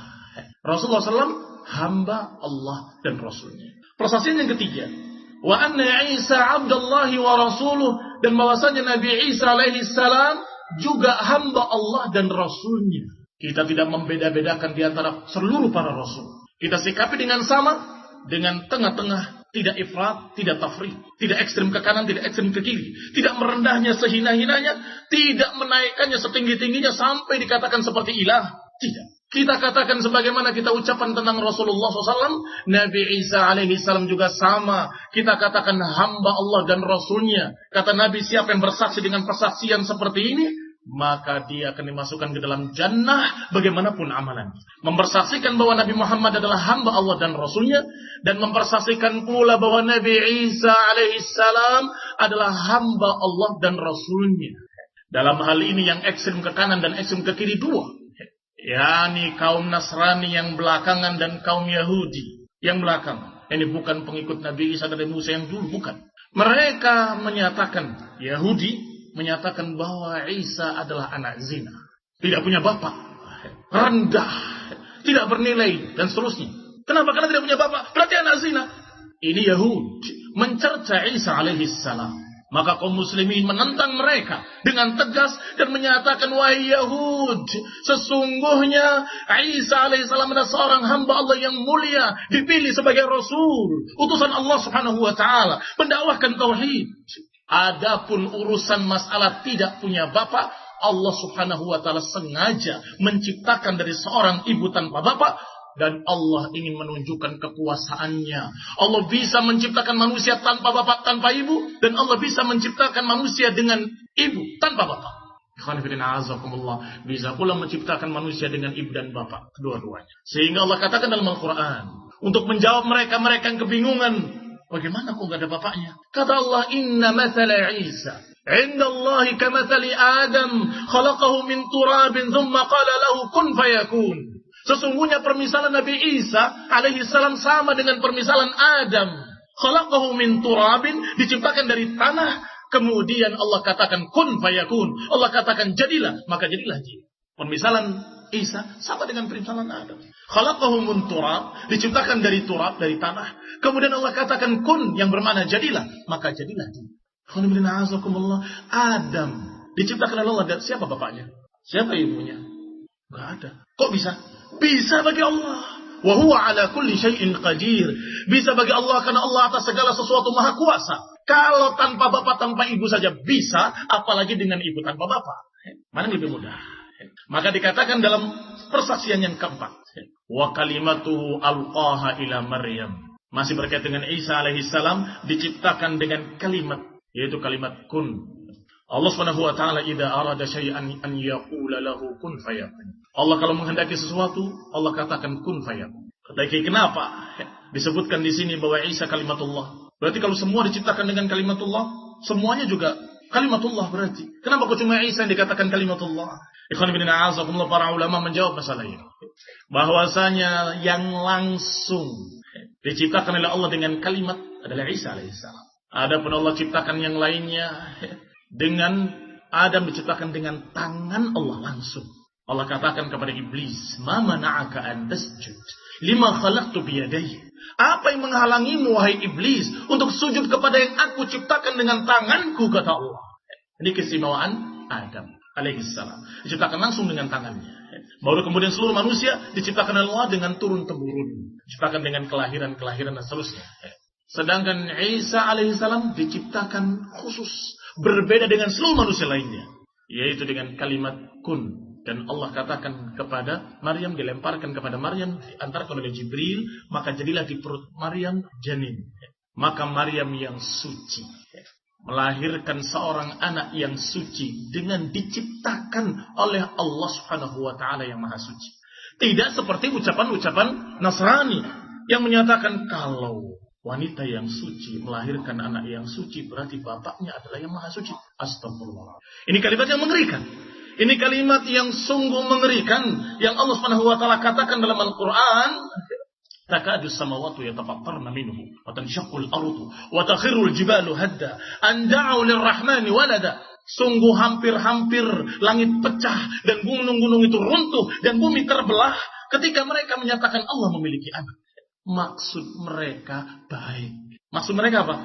Rasulullah SAW hamba Allah dan Rasulnya. Persaksian yang ketiga, wa anna Isa abdallahi wa rasuluh, dan bahwasanya Nabi Isa alaihi salam juga hamba Allah dan Rasulnya. Kita tidak membeda-bedakan di antara seluruh para Rasul. Kita sikapi dengan sama, dengan tengah-tengah, tidak ifrat, tidak tafrit, tidak ekstrem ke kanan, tidak ekstrem ke kiri, tidak merendahnya sehina-hinanya, tidak menaikkannya setinggi-tingginya sampai dikatakan seperti ilah. Tidak. Kita katakan sebagaimana kita ucapan tentang Rasulullah SAW, Nabi Isa alaihi salam juga sama. Kita katakan hamba Allah dan Rasulnya. Kata Nabi, siapa yang bersaksi dengan persaksian seperti ini, maka dia akan dimasukkan ke dalam jannah bagaimanapun amalannya. Mempersaksikan bahwa Nabi Muhammad adalah hamba Allah dan Rasulnya, dan mempersaksikan pula bahwa Nabi Isa alaihi salam adalah hamba Allah dan Rasulnya. Dalam hal ini yang ekstrem ke kanan dan ekstrem ke kiri dua, yakni kaum Nasrani yang belakangan dan kaum Yahudi yang belakangan. Ini bukan pengikut Nabi Isa dan Musa yang dulu, bukan. Mereka menyatakan, Yahudi menyatakan bahwa Isa adalah anak zina, tidak punya bapak, rendah, tidak bernilai, dan seterusnya. Kenapa? Karena tidak punya bapak, berarti anak zina. Ini Yahudi mencerca Isa alaihi salam. Maka kaum muslimin menentang mereka dengan tegas dan menyatakan, wahai Yahud, sesungguhnya Isa alaihissalam adalah seorang hamba Allah yang mulia, dipilih sebagai Rasul, utusan Allah subhanahu wa ta'ala, mendakwahkan tauhid. Adapun urusan masalah tidak punya bapak, Allah subhanahu wa ta'ala sengaja menciptakan dari seorang ibu tanpa bapak. Dan Allah ingin menunjukkan kekuasaannya. Allah bisa menciptakan manusia tanpa bapak, tanpa ibu. Dan Allah bisa menciptakan manusia dengan ibu, tanpa bapak. Bisa pula menciptakan manusia dengan ibu dan bapak, kedua-duanya. Sehingga Allah katakan dalam Al-Quran, untuk menjawab mereka-mereka yang kebingungan, bagaimana kok gak ada bapaknya? Kata Allah, inna mathala Isa inda Allahi kamathali Adam, khalaqahu min turabin, thumma qala lahu kun fayakun. Sesungguhnya permisalan Nabi Isa alaihi salam sama dengan permisalan Adam. Khalaqahu min turabin, diciptakan dari tanah, kemudian Allah katakan kun fayakun. Allah katakan jadilah, maka jadilah dia. Permisalan Isa sama dengan permisalan Adam. Khalaqahu min turab, diciptakan dari turab, dari tanah. Kemudian Allah katakan kun, yang bermakna jadilah, maka jadilah dia. Adam diciptakan oleh Allah. Siapa bapaknya? Siapa ibunya? Gak ada. Kok bisa? Bisa bagi Allah. Wa huwa ala kulli syai'in qadir. Bisa bagi Allah karena Allah atas segala sesuatu maha kuasa. Kalau tanpa bapak, tanpa ibu saja bisa, apalagi dengan ibu tanpa bapak. Mana lebih mudah? Maka dikatakan dalam persaksian yang keempat, wa kalimatu alqaha ila Maryam. Masih berkaitan dengan Isa alaihi salam, diciptakan dengan kalimat, yaitu kalimat kun. Allah Subhanahu wa taala idza arada syai'an an yaqula lahu kun fayakun. Allah kalau menghendaki sesuatu, Allah katakan kun fayakun. Tetapi kenapa disebutkan di sini bahwa Isa kalimatullah? Berarti kalau semua diciptakan dengan kalimatullah, semuanya juga kalimatullah berarti. Kenapa kok cuma Isa yang dikatakan kalimatullah? Ikhwan fillah, azakumullah, para ulama menjawab masalah ini. Bahwasanya yang langsung diciptakan oleh Allah dengan kalimat adalah Isa alaihissalam. Adapun Allah ciptakan yang lainnya dengan Adam diciptakan dengan tangan Allah langsung. Allah katakan kepada iblis, "Ma mana'aka an tasjud lima khalaqtu biyadayya." Apa yang menghalangimu wahai iblis untuk sujud kepada yang aku ciptakan dengan tanganku, kata Allah. Ini keistimewaan Adam alaihissalam. Diciptakan langsung dengan tangannya. Baru kemudian seluruh manusia diciptakan oleh Allah dengan turun-temurun. Diciptakan dengan kelahiran-kelahiran dan seterusnya. Sedangkan Isa alaihissalam diciptakan khusus, berbeda dengan seluruh manusia lainnya, yaitu dengan kalimat kun. Dan Allah katakan kepada Maryam, dilemparkan kepada Maryam, diantarkan oleh Jibril, maka jadilah di perut Maryam janin. Maka Maryam yang suci melahirkan seorang anak yang suci dengan diciptakan oleh Allah Subhanahu wa taala yang Maha Suci. Tidak seperti ucapan-ucapan Nasrani yang menyatakan kalau wanita yang suci melahirkan anak yang suci, berarti bapaknya adalah yang Maha Suci. Astagfirullah. Ini kalimat yang mengerikan. Ini kalimat yang sungguh mengerikan yang Allah Subhanahu wa taala katakan dalam Al-Qur'an, takadu samawati yatafattarna minhu wa tanshaqqul ardu wa takhirrul jibalu hadda an da'u lirrahmani walada. Sungguh hampir-hampir langit pecah dan gunung-gunung itu runtuh dan bumi terbelah ketika mereka menyatakan Allah memiliki anak. Maksud mereka baik. Maksud mereka apa?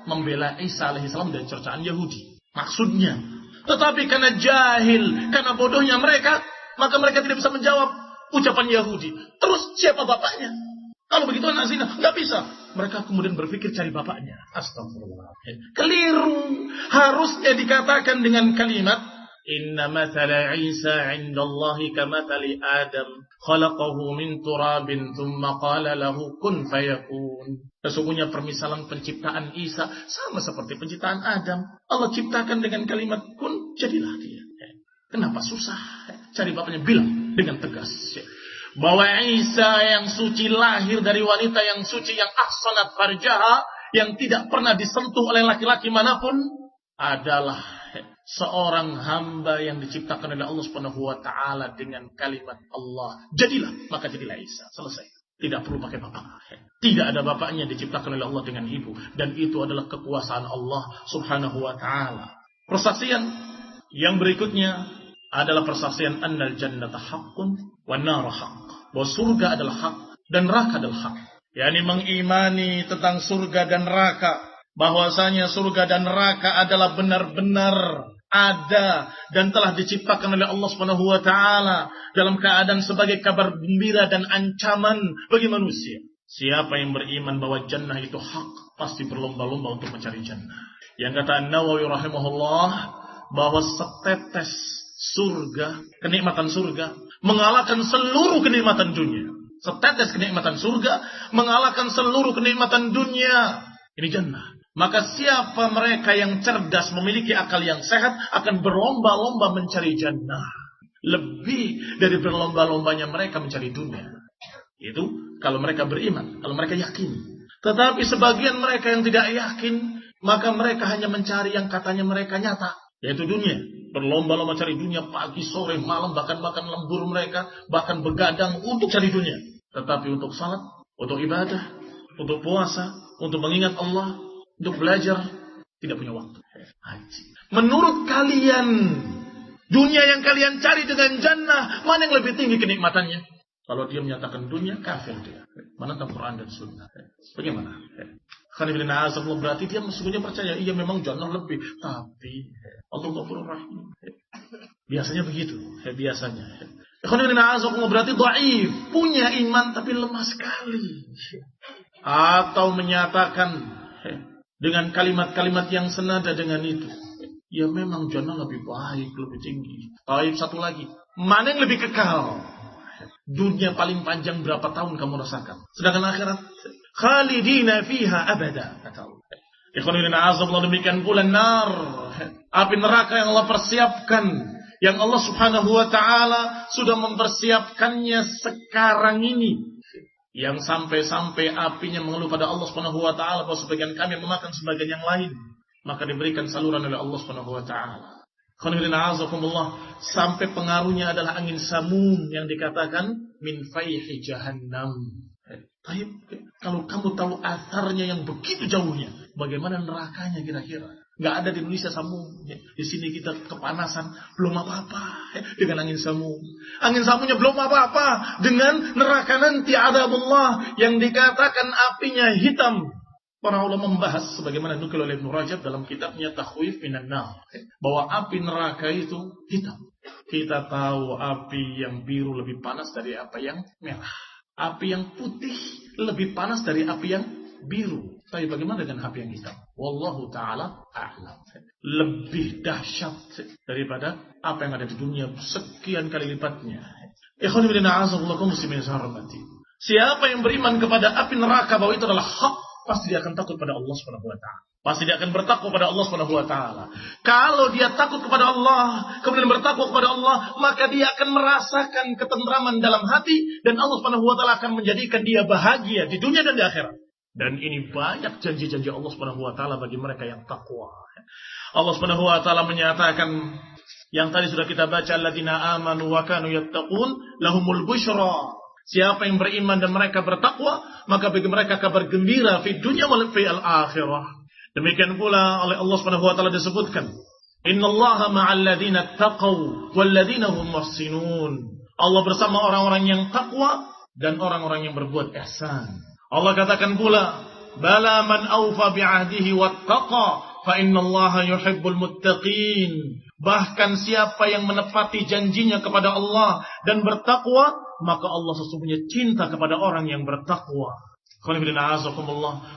Membela Isa alaihissalam dari cercaan Yahudi. Maksudnya. Tetapi karena jahil, karena bodohnya mereka, maka mereka tidak bisa menjawab ucapan Yahudi. Terus siapa bapaknya? Kalau begitu anak zina, nggak bisa. Mereka kemudian berpikir cari bapaknya. Astagfirullah. Keliru. Harusnya dikatakan dengan kalimat, Inna mathala Isa indallahi kamathali Adam. Khalaqahu min turabin, thumma qala lahu kun fayakun. Sesungguhnya permisalan penciptaan Isa sama seperti penciptaan Adam. Allah ciptakan dengan kalimat kun, jadilah dia. Kenapa susah? Cari bapaknya, bilang dengan tegas. Bahwa Isa yang suci lahir dari wanita yang suci, yang ahsanat farjaha, yang tidak pernah disentuh oleh laki-laki manapun, adalah seorang hamba yang diciptakan oleh Allah Subhanahu wa taala dengan kalimat Allah. Jadilah, maka jadilah Isa. Selesai. Tidak perlu pakai bapak. Tidak ada bapaknya, diciptakan oleh Allah dengan ibu, dan itu adalah kekuasaan Allah Subhanahu wa taala. Persaksian yang berikutnya adalah persaksian annal jannata haqqun wan nar haqq. Bahwa surga adalah hak dan neraka adalah hak. yakni mengimani tentang surga dan neraka, bahwasanya surga dan neraka adalah benar-benar ada dan telah diciptakan oleh Allah Subhanahu wa taala dalam keadaan sebagai kabar gembira dan ancaman bagi manusia. Siapa yang beriman bahwa jannah itu hak, pasti berlomba-lomba untuk mencari jannah. Yang kata An-Nawawi rahimahullah, bahwa setetes surga, kenikmatan surga, mengalahkan seluruh kenikmatan dunia. Setetes kenikmatan surga mengalahkan seluruh kenikmatan dunia. Ini jannah. Maka siapa mereka yang cerdas, memiliki akal yang sehat, akan berlomba-lomba mencari jannah. Lebih dari berlomba-lombanya mereka mencari dunia. Itu kalau mereka beriman, kalau mereka yakin. Tetapi sebagian mereka yang tidak yakin, maka mereka hanya mencari yang katanya mereka nyata, yaitu dunia. Berlomba-lomba cari dunia pagi, sore, malam, bahkan makan lembur mereka, bahkan begadang untuk cari dunia. Tetapi untuk salat, untuk ibadah, untuk puasa, untuk mengingat Allah, untuk belajar, tidak punya waktu. Haji. Menurut kalian, dunia yang kalian cari dengan jannah, mana yang lebih tinggi kenikmatannya? Kalau dia menyatakan dunia, kafir dia. Menentang Quran dan Sunnah. Bagaimana? Berarti dia sesungguhnya percaya, iya memang jannah lebih. Tapi Allah Ghafurur Rahim. Biasanya begitu. Biasanya. Berarti dhaif. Punya iman tapi lemah sekali. Atau menyatakan dengan kalimat-kalimat yang senada dengan itu. Ya memang jannah lebih baik, lebih tinggi. Baik, satu lagi. Mana yang lebih kekal? Dunia paling panjang berapa tahun kamu rasakan? Sedangkan akhirat, khalidina fiha abada. Kata Allah. Ikhwanina azabullah, demikian pula nar. Api neraka yang Allah persiapkan. Yang Allah subhanahu wa ta'ala sudah mempersiapkannya sekarang ini. Yang sampai-sampai apinya mengeluh pada Allah subhanahu wa ta'ala bahwa sebagian kami memakan sebagian yang lain. Maka diberikan saluran oleh Allah subhanahu wa ta'ala. Sampai pengaruhnya adalah angin samum yang dikatakan min fayhi jahannam. Kalau kamu tahu asarnya yang begitu jauhnya, bagaimana nerakanya kira-kira? Gak ada di Indonesia samum. Di sini kita kepanasan, belum apa-apa dengan angin samum. Angin samumnya belum apa-apa dengan neraka nanti adabullah yang dikatakan apinya hitam. Para ulama membahas sebagaimana nukil oleh Ibnu Rajab dalam kitabnya Takhwif Minan Nar, bahwa api neraka itu hitam. Kita tahu api yang biru lebih panas dari api yang merah. Api yang putih lebih panas dari api yang biru. Tapi bagaimana dengan api yang hitam? Wallahu ta'ala a'lam. Lebih dahsyat daripada apa yang ada di dunia sekian kali lipatnya. Ikhwan fillah a'azakumullah muslimin sarabati. Siapa yang beriman kepada api neraka bahwa itu adalah hak, pasti dia akan takut pada Allah Subhanahu wa taala. Pasti dia akan bertakwa pada Allah Subhanahu wa taala. Kalau dia takut kepada Allah, kemudian bertakwa kepada Allah, maka dia akan merasakan ketentraman dalam hati dan Allah Subhanahu wa taala akan menjadikan dia bahagia di dunia dan di akhirat. Dan ini banyak janji-janji Allah Subhanahu wa taala bagi mereka yang takwa. Allah Subhanahu wa taala menyatakan yang tadi sudah kita baca, alladzina amanu wa kanu yattaqun lahumul busyra. Siapa yang beriman dan mereka bertakwa, maka bagi mereka kabar gembira fi dunya wal fil akhirah. Demikian pula oleh Allah Subhanahu wa taala disebutkan, innallaha ma'al ladzina taqaw wal ladzina hum muhsinun. Allah bersama orang-orang yang takwa dan orang-orang yang berbuat ihsan. Allah katakan pula, bala man awfa bi'ahdihi wattaqa fa innallaha yuhibbul muttaqin. Bahkan siapa yang menepati janjinya kepada Allah dan bertakwa, maka Allah sesungguhnya cinta kepada orang yang bertakwa.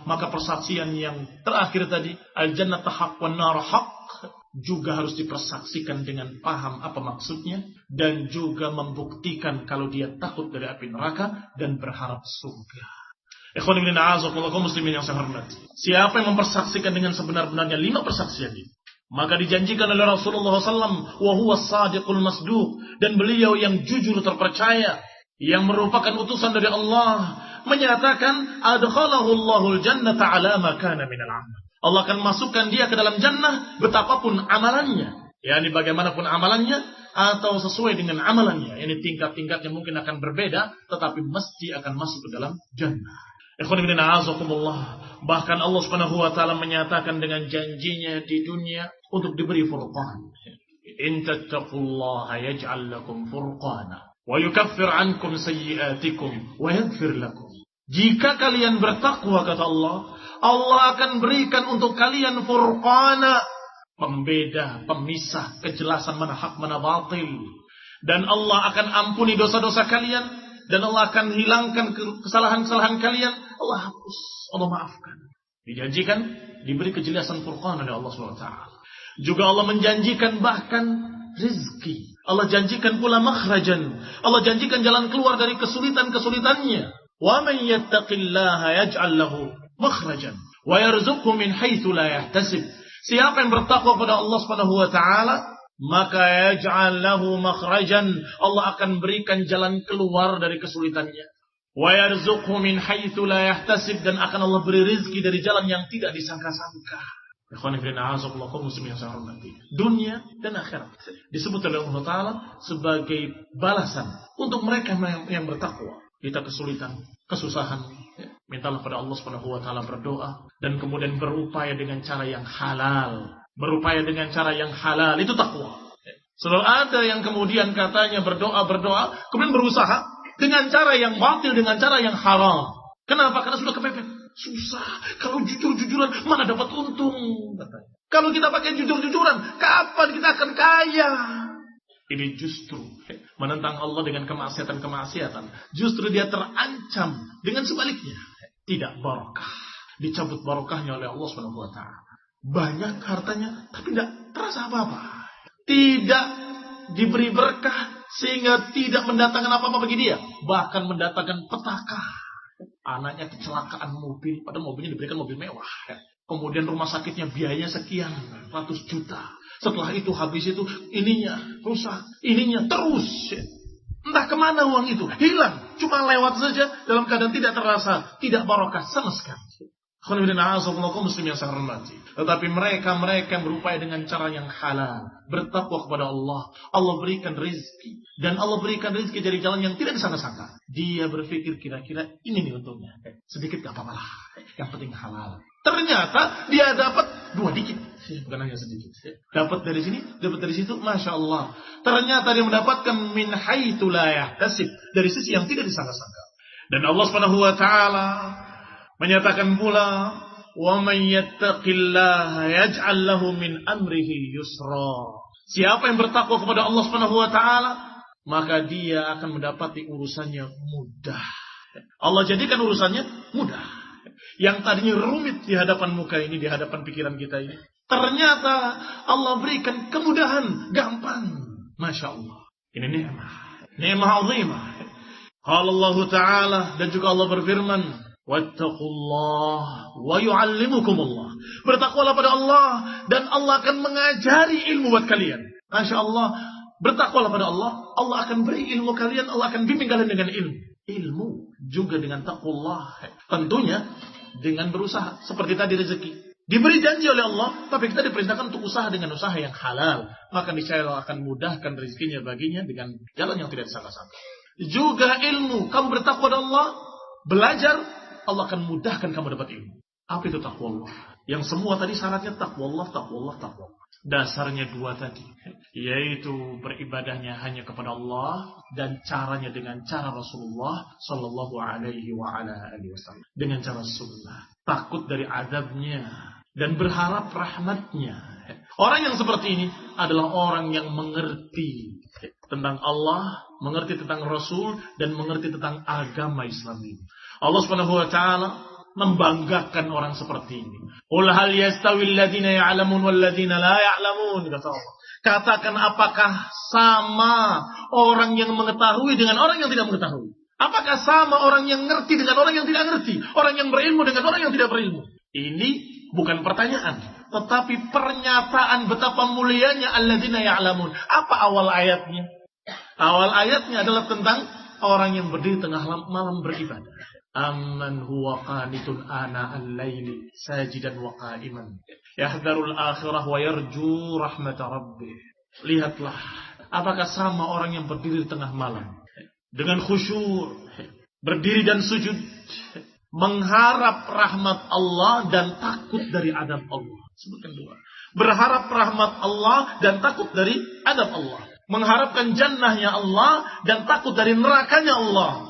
Maka persaksian yang terakhir tadi, al-jannatu haqq wan nar haqq, juga harus dipersaksikan dengan paham apa maksudnya dan juga membuktikan kalau dia takut dari api neraka dan berharap surga. Ikhwan fillah a'azakumullah kaum muslimin yang saya hormati. Siapa yang mempersaksikan dengan sebenar-benarnya 5 persaksian ini, maka dijanjikan oleh Rasulullah SAW, wa huwa as-sadiqul masduq, dan beliau yang jujur terpercaya, yang merupakan utusan dari Allah, menyatakan adkhalahu Allahul jannata ala ma kana minal amal. Allah akan masukkan dia ke dalam jannah betapapun amalannya, yakni bagaimanapun amalannya atau sesuai dengan amalannya. Ini tingkat-tingkatnya mungkin akan berbeda, tetapi mesti akan masuk ke dalam jannah. Ikhwan fillah a'azakumullah. Bahkan Allah Subhanahu wa taala menyatakan dengan janjinya di dunia untuk diberi furqan. In tattaqullaha yaj'al lakum furqana wa yukaffir 'ankum sayyi'atikum wa yaghfir lakum. Jika kalian bertakwa, kata Allah, Allah akan berikan untuk kalian furqana, pembeda, pemisah, kejelasan mana hak mana batil. Dan Allah akan ampuni dosa-dosa kalian, dan Allah akan hilangkan kesalahan-kesalahan kalian. Allah hapus, Allah maafkan. Dijanjikan diberi kejelasan furqan oleh Allah SWT. Juga Allah menjanjikan bahkan rizki. Allah janjikan pula makhrajan. Allah janjikan jalan keluar dari kesulitan-kesulitannya. Wa man yattaqillaha yaj'al lahu makhrajan wa yarzuqhu min haitsu la yahtasib. Siapa yang bertakwa kepada Allah Subhanahu wa taala, maka yaj'al lahu makhrajan, Allah akan berikan jalan keluar dari kesulitannya. Wa yarzuqhu min haitsu la yahtasib, dan akan Allah beri rezeki dari jalan yang tidak disangka-sangka. Ikhwan fillah a'azakumullah kaum muslimin yang saya hormati. Dunia dan akhirat disebut oleh Allah Taala sebagai balasan untuk mereka yang bertakwa. Kita kesulitan, kesusahan, mintalah pada Allah Subhanahu wa taala, berdoa dan kemudian berupaya dengan cara yang halal. Berupaya dengan cara yang halal itu takwa. Selalu ada yang kemudian katanya berdoa, kemudian berusaha dengan cara yang batil, dengan cara yang haram. Kenapa? Karena sudah kepepet. Susah. Kalau jujur-jujuran mana dapat untung, katanya. Kalau kita pakai jujur-jujuran, kapan kita akan kaya? Ini justru menentang Allah dengan kemaksiatan-kemaksiatan. Justru dia terancam dengan sebaliknya. Tidak barokah. Dicabut barokahnya oleh Allah SWT. Banyak hartanya, tapi tidak terasa apa-apa. Tidak diberi berkah, sehingga tidak mendatangkan apa-apa bagi dia. Bahkan mendatangkan petaka. Anaknya kecelakaan mobil, padahal mobilnya diberikan mobil mewah. Kemudian rumah sakitnya biayanya sekian ratus juta. Setelah itu habis itu ininya rusak, ininya terus. Entah kemana uang itu, hilang. Cuma lewat saja dalam keadaan tidak terasa, tidak barokah sama sekali. Muslim yang saya hormati. Tetapi mereka yang berupaya dengan cara yang halal, bertakwa kepada Allah, Allah berikan rezeki, dan Allah berikan rezeki dari jalan yang tidak disangka-sangka. Dia berpikir kira-kira ini nih untungnya, sedikit gak apa-apa lah, yang penting halal. Ternyata dia dapat 2 dikit, bukan hanya sedikit. Dapat dari sini, dapat dari situ, masya Allah. Ternyata dia mendapatkan min haitsu la yahtasib, dari sisi yang tidak disangka-sangka. Dan Allah Subhanahu wa taala menyatakan pula, wa man yattaqillaha yaj'al lahu min amrihi yusra. Siapa yang bertakwa kepada Allah Subhanahu wa taala, maka dia akan mendapati urusannya mudah. Allah jadikan urusannya mudah. Yang tadinya rumit di hadapan muka ini, di hadapan pikiran kita ini, ternyata Allah berikan kemudahan, gampang. Masya Allah. Ini ni'mah azimah. Qala Allah Ta'ala, dan juga Allah berfirman, wattaqullah wa yu'allimukumullah. Bertakwalah pada Allah, dan Allah akan mengajari ilmu buat kalian. Masya Allah. Bertakwalah pada Allah, Allah akan beri ilmu kalian, Allah akan bimbing kalian dengan ilmu. Ilmu juga dengan taqwallah. Tentunya dengan berusaha. Seperti tadi rezeki. Diberi janji oleh Allah, tapi kita diperintahkan untuk usaha dengan usaha yang halal. Maka niscaya Allah akan mudahkan rezekinya baginya dengan jalan yang tidak disangka-sangka. Juga ilmu. Kamu bertakwa kepada Allah, belajar, Allah akan mudahkan kamu dapat ilmu. Apa itu takwa Allah? Yang semua tadi syaratnya takwa Allah. Dasarnya dua tadi, yaitu beribadahnya hanya kepada Allah dan caranya dengan cara Rasulullah Sallallahu Alaihi Wasallam, dengan cara sunnah, takut dari azabnya dan berharap rahmatnya. Orang yang seperti ini adalah orang yang mengerti tentang Allah, mengerti tentang Rasul, dan mengerti tentang agama Islam ini. Allah Subhanahu wa taala membanggakan orang seperti ini. Qul hal yastawil ladzina ya'lamun wal ladzina la ya'lamun, kata Allah. Katakan, apakah sama orang yang mengetahui dengan orang yang tidak mengetahui? Apakah sama orang yang ngerti dengan orang yang tidak ngerti? Orang yang berilmu dengan orang yang tidak berilmu? Ini bukan pertanyaan, tetapi pernyataan betapa mulianya alladzina ya'lamun. Apa awal ayatnya? Awal ayatnya adalah tentang orang yang berdiri tengah malam beribadah. Amman huwa qanitun ana al-laili sajidan wa qa'iman yahdharul akhirah wa yarju rahmata rabbih. Lihatlah, apakah sama orang yang berdiri di tengah malam dengan khusyuk, berdiri dan sujud, mengharap rahmat Allah dan takut dari adab Allah. Sebutkan dua. Berharap rahmat Allah dan takut dari adab Allah. Mengharapkan jannahnya Allah dan takut dari nerakanya Allah.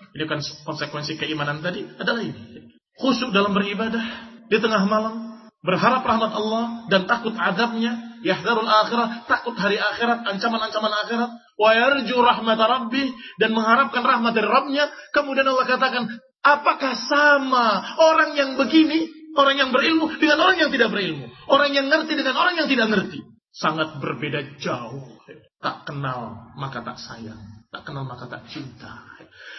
Ini kan konsekuensi keimanan tadi adalah ini. Khusyuk dalam beribadah di tengah malam, berharap rahmat Allah dan takut adabnya, yahdharul akhirah, takut hari akhirat, ancaman-ancaman akhirat, wa yarju rahmat rabbih, dan mengharapkan rahmat dari Rabbnya. Kemudian Allah katakan, apakah sama orang yang begini, orang yang berilmu dengan orang yang tidak berilmu, orang yang ngerti dengan orang yang tidak ngerti? Sangat berbeda jauh. Tak kenal maka tak sayang, tak kenal maka tak cinta.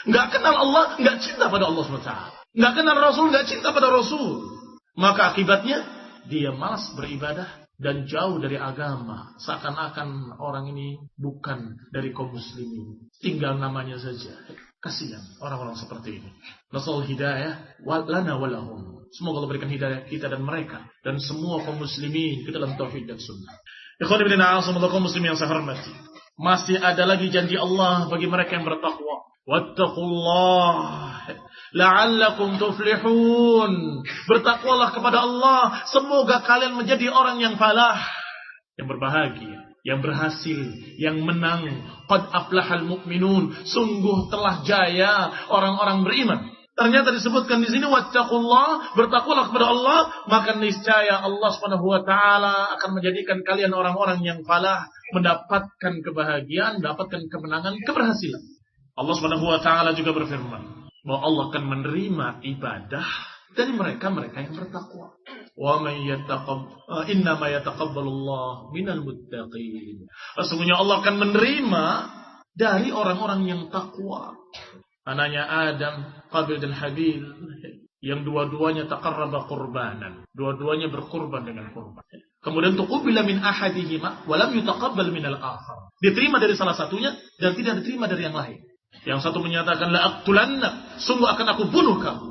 Nggak kenal Allah, nggak cinta pada Allah SWT. Nggak kenal Rasul, nggak cinta pada Rasul. Maka akibatnya dia malas beribadah dan jauh dari agama. Seakan-akan orang ini bukan dari kaum muslimin, tinggal namanya saja. Kasihan orang-orang seperti ini. Nasallahu hidayah lana walahum. Semoga Allah berikan hidayah kita dan mereka dan semua kaum muslimin ke dalam tauhid dan sunnah. Ikhwan fillah, kaum muslimin yang saya hormati, masih ada lagi janji Allah bagi mereka yang bertakwa. Wattaqullah la'allakum tuflihun. Bertakwalah kepada Allah, semoga kalian menjadi orang yang falah, yang berbahagia, yang berhasil, yang menang. Qad aflahal mu'minun, sungguh telah jaya orang-orang beriman. Ternyata disebutkan di sini wattaqullah, bertakwalah kepada Allah, maka niscaya Allah Subhanahu wa taala akan menjadikan kalian orang-orang yang falah, mendapatkan kebahagiaan, mendapatkan kemenangan, keberhasilan. Allah Subhanahu wa taala juga berfirman bahwa Allah akan menerima ibadah dari mereka-mereka yang bertakwa. Wa may inna ma yataqabbalullahu minal muttaqin. Sesungguhnya Allah akan menerima dari orang-orang yang takwa. Anaknya Adam, Qabil dan Habil, yang dua-duanya taqarraba qurbanan, dua-duanya berkurban dengan kurban. Kemudian tuqbila min ahadihima wa lam yutaqabbal minal akhar. Diterima dari salah satunya dan tidak diterima dari yang lain. Yang satu menyatakan la aqtulannak, sungguh akan aku bunuh kamu.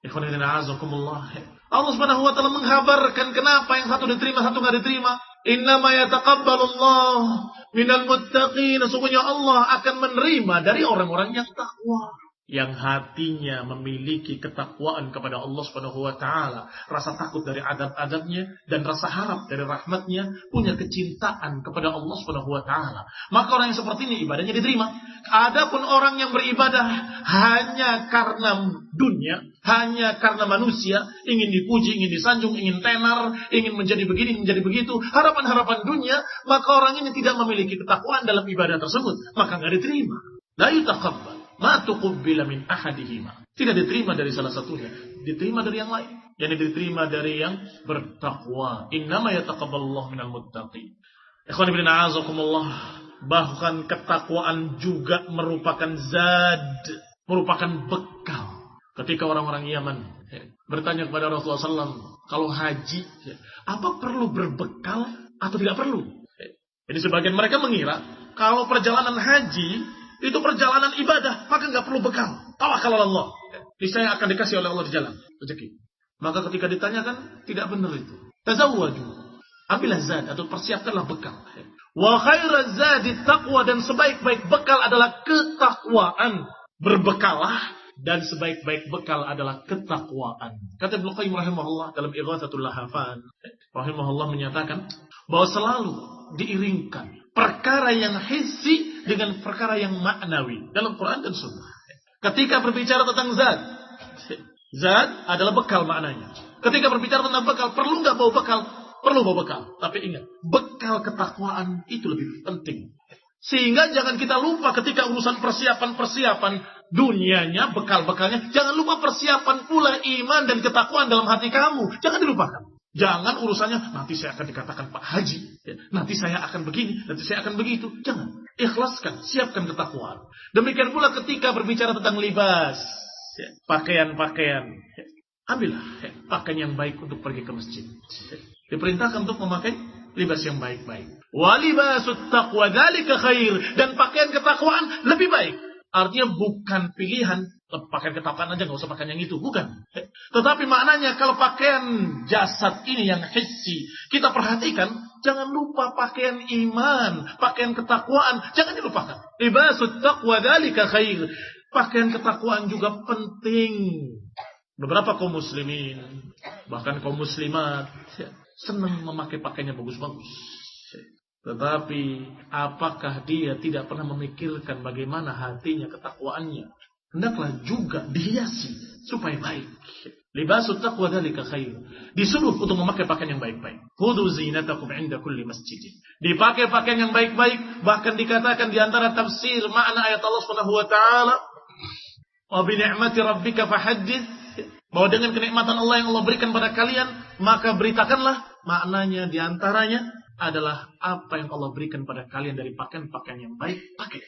Ikhwan fillah azakumullah. Allah Subhanahu wa taala menghabarkan kenapa yang satu diterima, satu enggak diterima. Innama yataqabbalullah minal muttaqin. Sesungguhnya Allah akan menerima dari orang-orang yang takwa, yang hatinya memiliki ketakwaan kepada Allah Subhanahu wa taala, rasa takut dari adab-adabnya dan rasa harap dari rahmatnya, punya kecintaan kepada Allah Subhanahu wa taala. Maka orang yang seperti ini ibadahnya diterima. Adapun orang yang beribadah hanya karena dunia, hanya karena manusia, ingin dipuji, ingin disanjung, ingin tenar, ingin menjadi begini, menjadi begitu, harapan-harapan dunia, maka orang ini tidak memiliki ketakwaan dalam ibadah tersebut, maka enggak diterima. La yutaqabbal ma tuqbila min ahadihima. Tidak diterima dari salah satunya, diterima dari yang lain. Yang diterima dari yang bertakwa. Innama yataqabbalullahu minal muttaqin. Ikhwan fillah azakumullah, bahkan ketakwaan juga merupakan zad, merupakan bekal. Ketika orang-orang Yaman bertanya kepada Rasulullah SAW, kalau haji, apa perlu berbekal atau tidak perlu? Jadi sebagian mereka mengira kalau perjalanan haji itu perjalanan ibadah, maka nggak perlu bekal. Tawakal Allah. Niscaya akan dikasih oleh Allah di jalan rezeki. Maka ketika ditanyakan, tidak benar itu. Tazawwaju. Ambillah zad atau persiapkanlah bekal. Wa khairaz zadi taqwa, dan sebaik-baik bekal adalah ketakwaan. Berbekalah, dan sebaik-baik bekal adalah ketakwaan. Kata Ibnu Qayyim rahimahullah dalam Ighatsatul Lahafan, rahimahullah menyatakan bahwa selalu diiringkan perkara yang hissi dengan perkara yang maknawi dalam Quran dan Sunnah. Ketika berbicara tentang zat adalah bekal maknanya. Ketika berbicara tentang bekal, perlu nggak bawa bekal? Perlu bawa bekal. Tapi ingat, bekal ketakwaan itu lebih penting. Sehingga jangan kita lupa ketika urusan persiapan dunianya, bekal-bekalnya. Jangan lupa persiapan pula iman dan ketakwaan dalam hati kamu. Jangan dilupakan. Jangan urusannya, nanti saya akan dikatakan Pak Haji. Nanti saya akan begini, nanti saya akan begitu. Jangan. Ikhlaskan, siapkan ketakwaan. Demikian pula ketika berbicara tentang libas. Pakaian-pakaian. Ambillah pakaian yang baik untuk pergi ke masjid. Diperintahkan untuk memakai libas yang baik-baik. Walibasut taqwa dzalika khair, dan pakaian ketakwaan lebih baik. Artinya bukan pilihan pakaian ketakwaan aja, nggak usah pakaian yang itu, bukan. Tetapi maknanya kalau pakaian jasad ini yang hissi kita perhatikan, jangan lupa pakaian iman, pakaian ketakwaan jangan dilupakan. Libasut taqwa dzalika khair. Pakaian ketakwaan juga penting. Beberapa kaum muslimin, bahkan kaum muslimat, senang memakai pakaiannya bagus-bagus. Tetapi apakah dia tidak pernah memikirkan bagaimana hatinya, ketakwaannya? Hendaklah juga dihiasi supaya baik. Libasut taqwa dzalika khair. Disuruh untuk memakai pakaian yang baik-baik. Khudhu zinatakum 'inda kulli masjid. Dipakai pakaian yang baik-baik, bahkan dikatakan di antara tafsir makna ayat Allah Subhanahu wa taala, "Wa bi ni'mati rabbika fahaddits." Bahwa dengan kenikmatan Allah yang Allah berikan pada kalian, maka beritakanlah. Maknanya di antaranya adalah apa yang Allah berikan pada kalian dari pakaian-pakaian yang baik, pakai.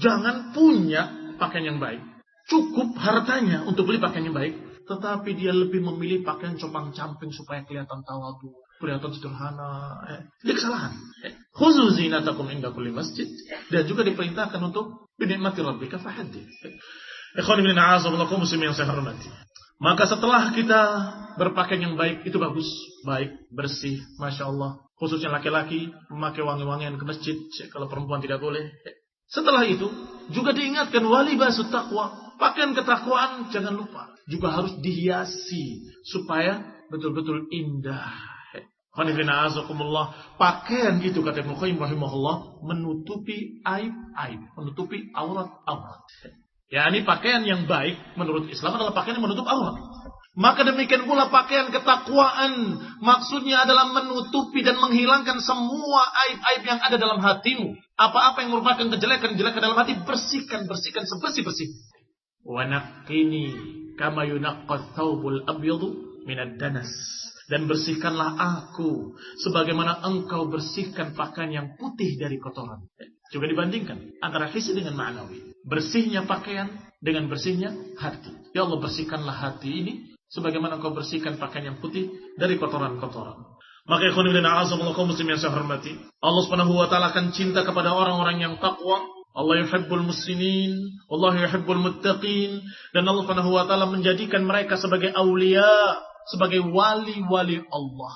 Jangan punya pakaian yang baik, cukup hartanya untuk beli pakaian yang baik, tetapi dia lebih memilih pakaian compang-camping supaya kelihatan tawadu, kelihatan sederhana. Ini kesalahan. Khudzu zinatakum 'inda kulli masjid. Dan juga diperintahkan untuk bi ni'mati rabbika fahaddits. Ikhwan fillah, a'azakumullah muslimin yang saya hormati. Maka setelah kita berpakaian yang baik, itu bagus, baik, bersih, Masya Allah. Khususnya laki-laki memakai wangi-wangian ke masjid, kalau perempuan tidak boleh. Setelah itu juga diingatkan walibasut taqwa, pakaian ketakwaan jangan lupa juga harus dihiasi supaya betul-betul indah. Pakaian itu kata Ibnu Qayyim rahimahullah menutupi aib-aib, menutupi aurat-aurat. Ya, ini pakaian yang baik menurut Islam adalah pakaian yang menutup aurat. Maka demikian pula pakaian ketakwaan maksudnya adalah menutupi dan menghilangkan semua aib-aib yang ada dalam hatimu. Apa-apa yang merupakan kejelekan-kejelekan dalam hati, bersihkan sebersih-bersih. Wa naqqini kama yunaqqat thawbul abyadu minad danas. Dan bersihkanlah aku sebagaimana engkau bersihkan pakaian yang putih dari kotoran. Juga dibandingkan antara hissi dengan ma'nawi. Bersihnya pakaian dengan bersihnya hati. Ya Allah, bersihkanlah hati ini sebagaimana engkau bersihkan pakaian yang putih dari kotoran-kotoran. Maka ikhwan fillah a'azakumullah kaum muslimin yang saya hormati, Allah Subhanahu wa taala akan cinta kepada orang-orang yang takwa. Allah yuhibbul muslimin, Allah yuhibbul muttaqin, dan Allah Subhanahu wa taala menjadikan mereka sebagai aulia, sebagai wali-wali Allah.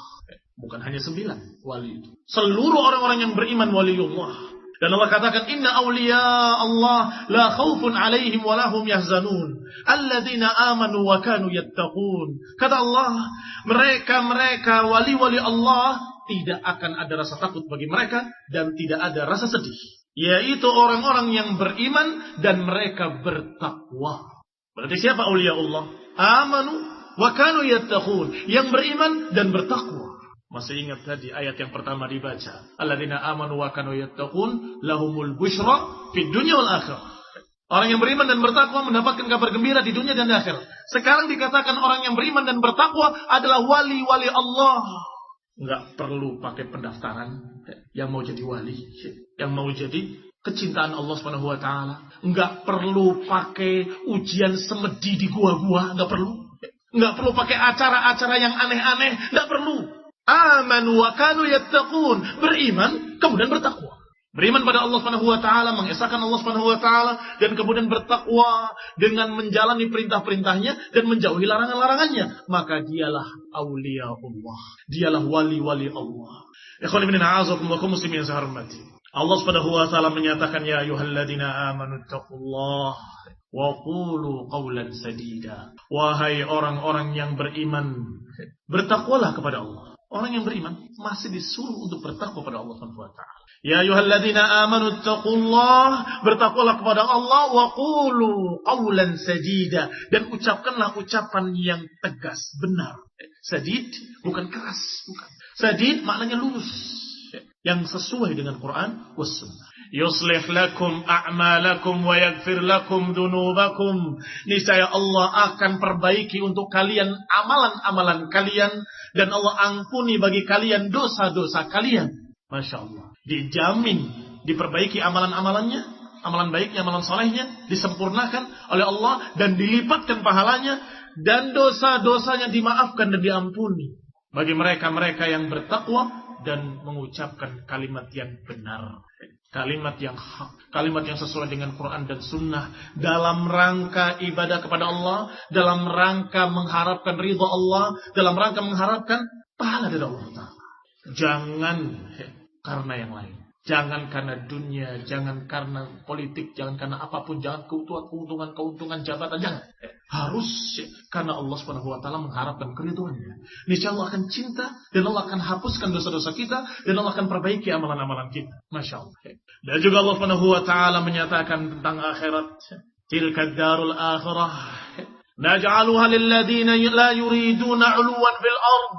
Bukan hanya 9 wali itu. Seluruh orang-orang yang beriman waliullah. Dan Allah katakan, inna awliya Allah la khawfun alaihim wa lahum yahzanun. Alladzina amanu wa kanu yattaqun. Kata Allah, mereka wali-wali Allah tidak akan ada rasa takut bagi mereka dan tidak ada rasa sedih. Yaitu orang-orang yang beriman dan mereka bertakwa. Berarti siapa awliya Allah? Amanu wa kanu yattaqun. Yang beriman dan bertakwa. Masih ingat tadi ayat yang pertama dibaca, alladzina amanu wa kanu yattaqun lahumul busyra fid dunya wal akhirah. Orang yang beriman dan bertakwa mendapatkan kabar gembira di dunia dan di akhirat. Sekarang dikatakan orang yang beriman dan bertakwa adalah wali-wali Allah. Enggak perlu pakai pendaftaran yang mau jadi wali, yang mau jadi kecintaan Allah Subhanahu wa taala. Enggak perlu pakai ujian semedi di gua-gua, enggak perlu. Enggak perlu pakai acara-acara yang aneh-aneh, enggak perlu. Amanu wa kanu yattaqun. Beriman kemudian bertakwa. Beriman pada Allah Subhanahu wa taala, mengesahkan Allah Subhanahu wa taala, dan kemudian bertakwa dengan menjalani perintah-perintahnya dan menjauhi larangan-larangannya. Maka dialah aulia Allah. Dialah wali-wali Allah. Ikhwan ibn a'azakumullah kaum muslimin yang saya hormati. Allah Subhanahu wa taala menyatakan, ya ayyuhalladzina amanu taqullaha wa qulu qawlan sadida. Wahai orang-orang yang beriman, bertakwalah kepada Allah. Orang yang beriman masih disuruh untuk bertakwa pada Allah Subhanahu wa taala. Ya ayyuhalladzina amanu taqullah, bertakwalah kepada Allah wa qulu qawlan sadida, dan ucapkanlah ucapan yang tegas, benar. Sadid bukan keras, bukan. Sadid maknanya lurus, yang sesuai dengan Quran was sunnah. Yuslih lakum a'malakum wa yaghfir lakum dzunubakum. Niscaya Allah akan perbaiki untuk kalian amalan-amalan kalian, dan Allah ampuni bagi kalian dosa-dosa kalian. Masya Allah. Dijamin diperbaiki amalan-amalannya, amalan baiknya, amalan solehnya disempurnakan oleh Allah dan dilipatkan pahalanya, dan dosa-dosanya dimaafkan dan diampuni bagi mereka-mereka yang bertakwa dan mengucapkan kalimat yang benar, kalimat yang hak, kalimat yang sesuai dengan Quran dan Sunnah, dalam rangka ibadah kepada Allah, dalam rangka mengharapkan ridha Allah, dalam rangka mengharapkan pahala dari Allah Ta'ala. Jangan karena yang lain, jangan karena dunia, jangan karena politik, jangan karena apapun, jangan keuntungan jabatan, jangan. Harus karena Allah Subhanahu wa taala mengharapkan keridhaannya. Niscaya Allah akan cinta, dan Allah akan hapuskan dosa-dosa kita, dan Allah akan perbaiki amalan-amalan kita. Masya Allah. Dan juga Allah Subhanahu wa taala menyatakan tentang akhirat, tilka darul akhirah naj'aluha lil ladzina la yuriduna 'uluwan fil ard.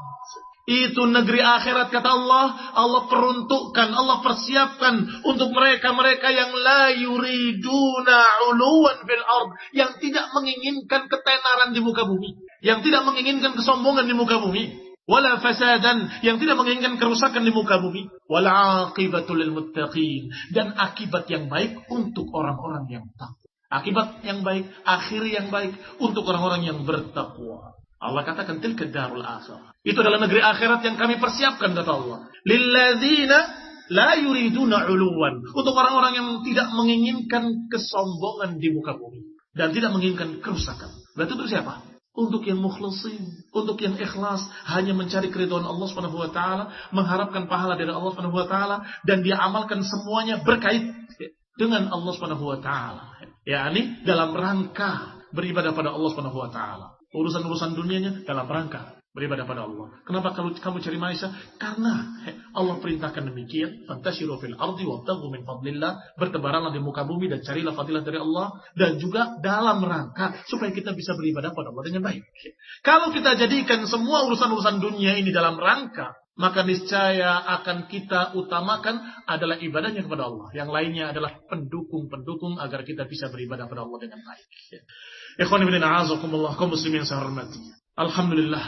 Itu negeri akhirat, kata Allah. Allah peruntukkan, Allah persiapkan untuk mereka-mereka yang la yuriduna 'uluwan fil ard, yang tidak menginginkan ketenaran di muka bumi, yang tidak menginginkan kesombongan di muka bumi, wala fasadan, yang tidak menginginkan kerusakan di muka bumi, wal 'aqibatul lil muttaqin, dan akibat yang baik untuk orang-orang yang takwa. Akibat yang baik, akhir yang baik untuk orang-orang yang bertakwa. Allah katakan tilka darul akhirah. Itu adalah negeri akhirat yang kami persiapkan, kata Allah. Lilladzina la yuriduna 'uluwan. Untuk orang-orang yang tidak menginginkan kesombongan di muka bumi dan tidak menginginkan kerusakan. Berarti untuk siapa? Untuk yang mukhlasin, untuk yang ikhlas, hanya mencari keridhaan Allah Subhanahu wa taala, mengharapkan pahala dari Allah Subhanahu wa taala, dan dia amalkan semuanya berkait dengan Allah Subhanahu wa taala. Yakni dalam rangka beribadah pada Allah Subhanahu wa taala. Urusan-urusan dunianya dalam rangka beribadah pada Allah. Kenapa kalau kamu cari maisha? Karena Allah perintahkan demikian. Fantashiru fil ardi wabtaghu min fadlillah. Bertebaranlah di muka bumi dan carilah fadilah dari Allah. Dan juga dalam rangka supaya kita bisa beribadah pada Allah dengan baik. Kalau kita jadikan semua urusan-urusan dunia ini dalam rangka, maka niscaya akan kita utamakan adalah ibadahnya kepada Allah. Yang lainnya adalah pendukung-pendukung agar kita bisa beribadah kepada Allah dengan baik. Ikhwan ibn a'azakumullah, kaum muslimin saya hormati. Alhamdulillah,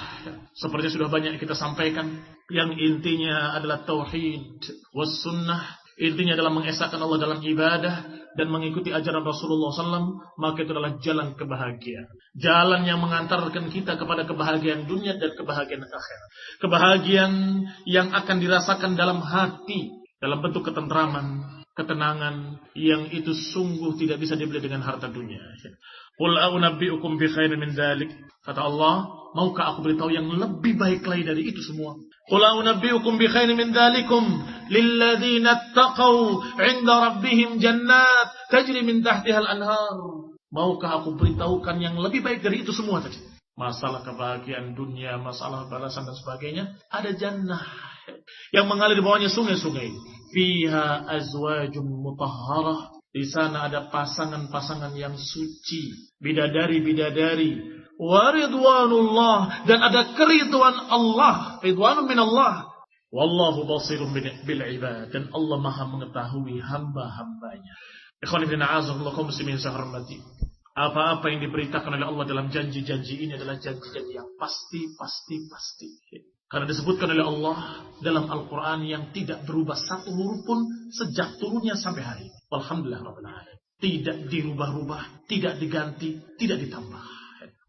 seperti sudah banyak kita sampaikan, yang intinya adalah tauhid was sunnah. Intinya adalah mengesahkan Allah dalam ibadah dan mengikuti ajaran Rasulullah SAW. Maka itu adalah jalan kebahagiaan, jalan yang mengantarkan kita kepada kebahagiaan dunia dan kebahagiaan akhirat. Kebahagiaan yang akan dirasakan dalam hati, dalam bentuk ketentraman, ketenangan, yang itu sungguh tidak bisa dibeli dengan harta dunia. Qul a'unabbi'ukum bi khairin min dzalik. Kata Allah, maukah aku beritahu yang lebih baik lagi dari itu semua? Qul a'unabbi'ukum bi khairin min dzalikum lil ladzina taqaw 'inda rabbihim jannat tajri min tahtiha al-anhar. Maukah aku beritahukan yang lebih baik dari itu semua tadi? Masalah kebahagiaan dunia, masalah balasan dan sebagainya, ada jannah yang mengalir di bawahnya sungai-sungai. Fiha azwajun mutahharah. Di sana ada pasangan-pasangan yang suci, bidadari-bidadari. Wa ridwanullah, dan ada keridhaan Allah, ridwanun minallah. Wallahu basirun bil ibad, dan Allah Maha mengetahui hamba-hambanya. Ikhwan ibn a'azakumullah, kaum muslimin saya hormati. Apa-apa yang diberitakan oleh Allah dalam janji-janji ini adalah janji-janji yang pasti. Karena disebutkan oleh Allah dalam Al-Quran yang tidak berubah satu huruf pun sejak turunnya sampai hari. Alhamdulillah Rabbil Alamin. Tidak dirubah-rubah, tidak diganti, tidak ditambah.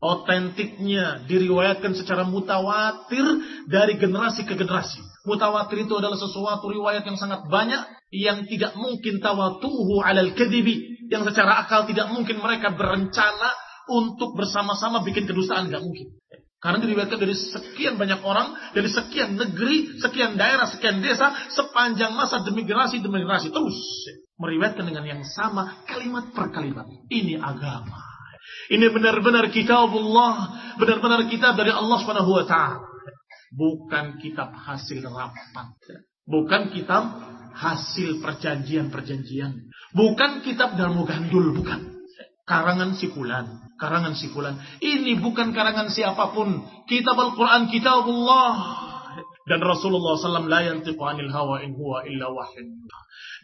Otentiknya diriwayatkan secara mutawatir dari generasi ke generasi. Mutawatir itu adalah sesuatu riwayat yang sangat banyak, yang tidak mungkin tawatuhu alal kadibi, yang secara akal tidak mungkin mereka berencana untuk bersama-sama bikin kedustaan, nggak mungkin. Karena diriwayatkan dari sekian banyak orang, dari sekian negeri, sekian daerah, sekian desa, sepanjang masa demi generasi terus meriwayatkan dengan yang sama, kalimat per kalimat. Ini agama. Ini benar-benar kitabullah, benar-benar kitab dari Allah Subhanahu wa taala. bukan kitab hasil rapat, bukan kitab hasil perjanjian-perjanjian, bukan kitab dalmu gandul, bukan. Karangan si fulan. Ini bukan karangan siapapun. Kitab Al-Quran, kitabullah. Dan Rasulullah SAW la yantiqu anil hawa in huwa illa wahyu.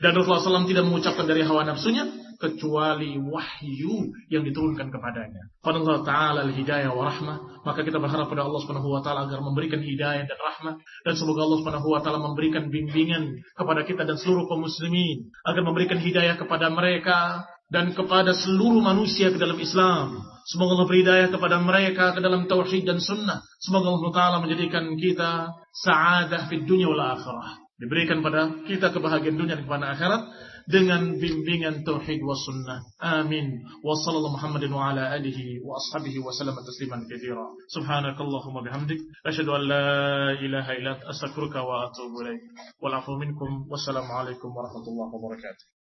Dan Rasulullah SAW tidak mengucapkan dari hawa nafsunya kecuali wahyu yang diturunkan kepadanya. Fadallahu ta'ala al-hidayah wa rahmah. Maka kita berharap pada Allah Subhanahu wa taala agar memberikan hidayah dan rahmah, dan semoga Allah Subhanahu wa taala memberikan bimbingan kepada kita dan seluruh kaum muslimin agar memberikan hidayah kepada mereka dan kepada seluruh manusia ke dalam Islam. Semoga Allah beri hidayah kepada mereka ke dalam tauhid dan sunnah. Semoga Allah Ta'ala menjadikan kita sa'adah fid dunya wal akhirah. Diberikan pada kita kebahagiaan dunia dan kebahagiaan akhirat dengan bimbingan tauhid wa sunnah. Amin. Wa sallallahu Muhammadin wa ala alihi wa ashabihi wa sallam tasliman katsira. Subhanakallahumma bihamdik asyhadu an la ilaha illa anta astaghfiruka wa atubu ilaik. Wal afu minkum. Wassalamu alaikum warahmatullahi wabarakatuh.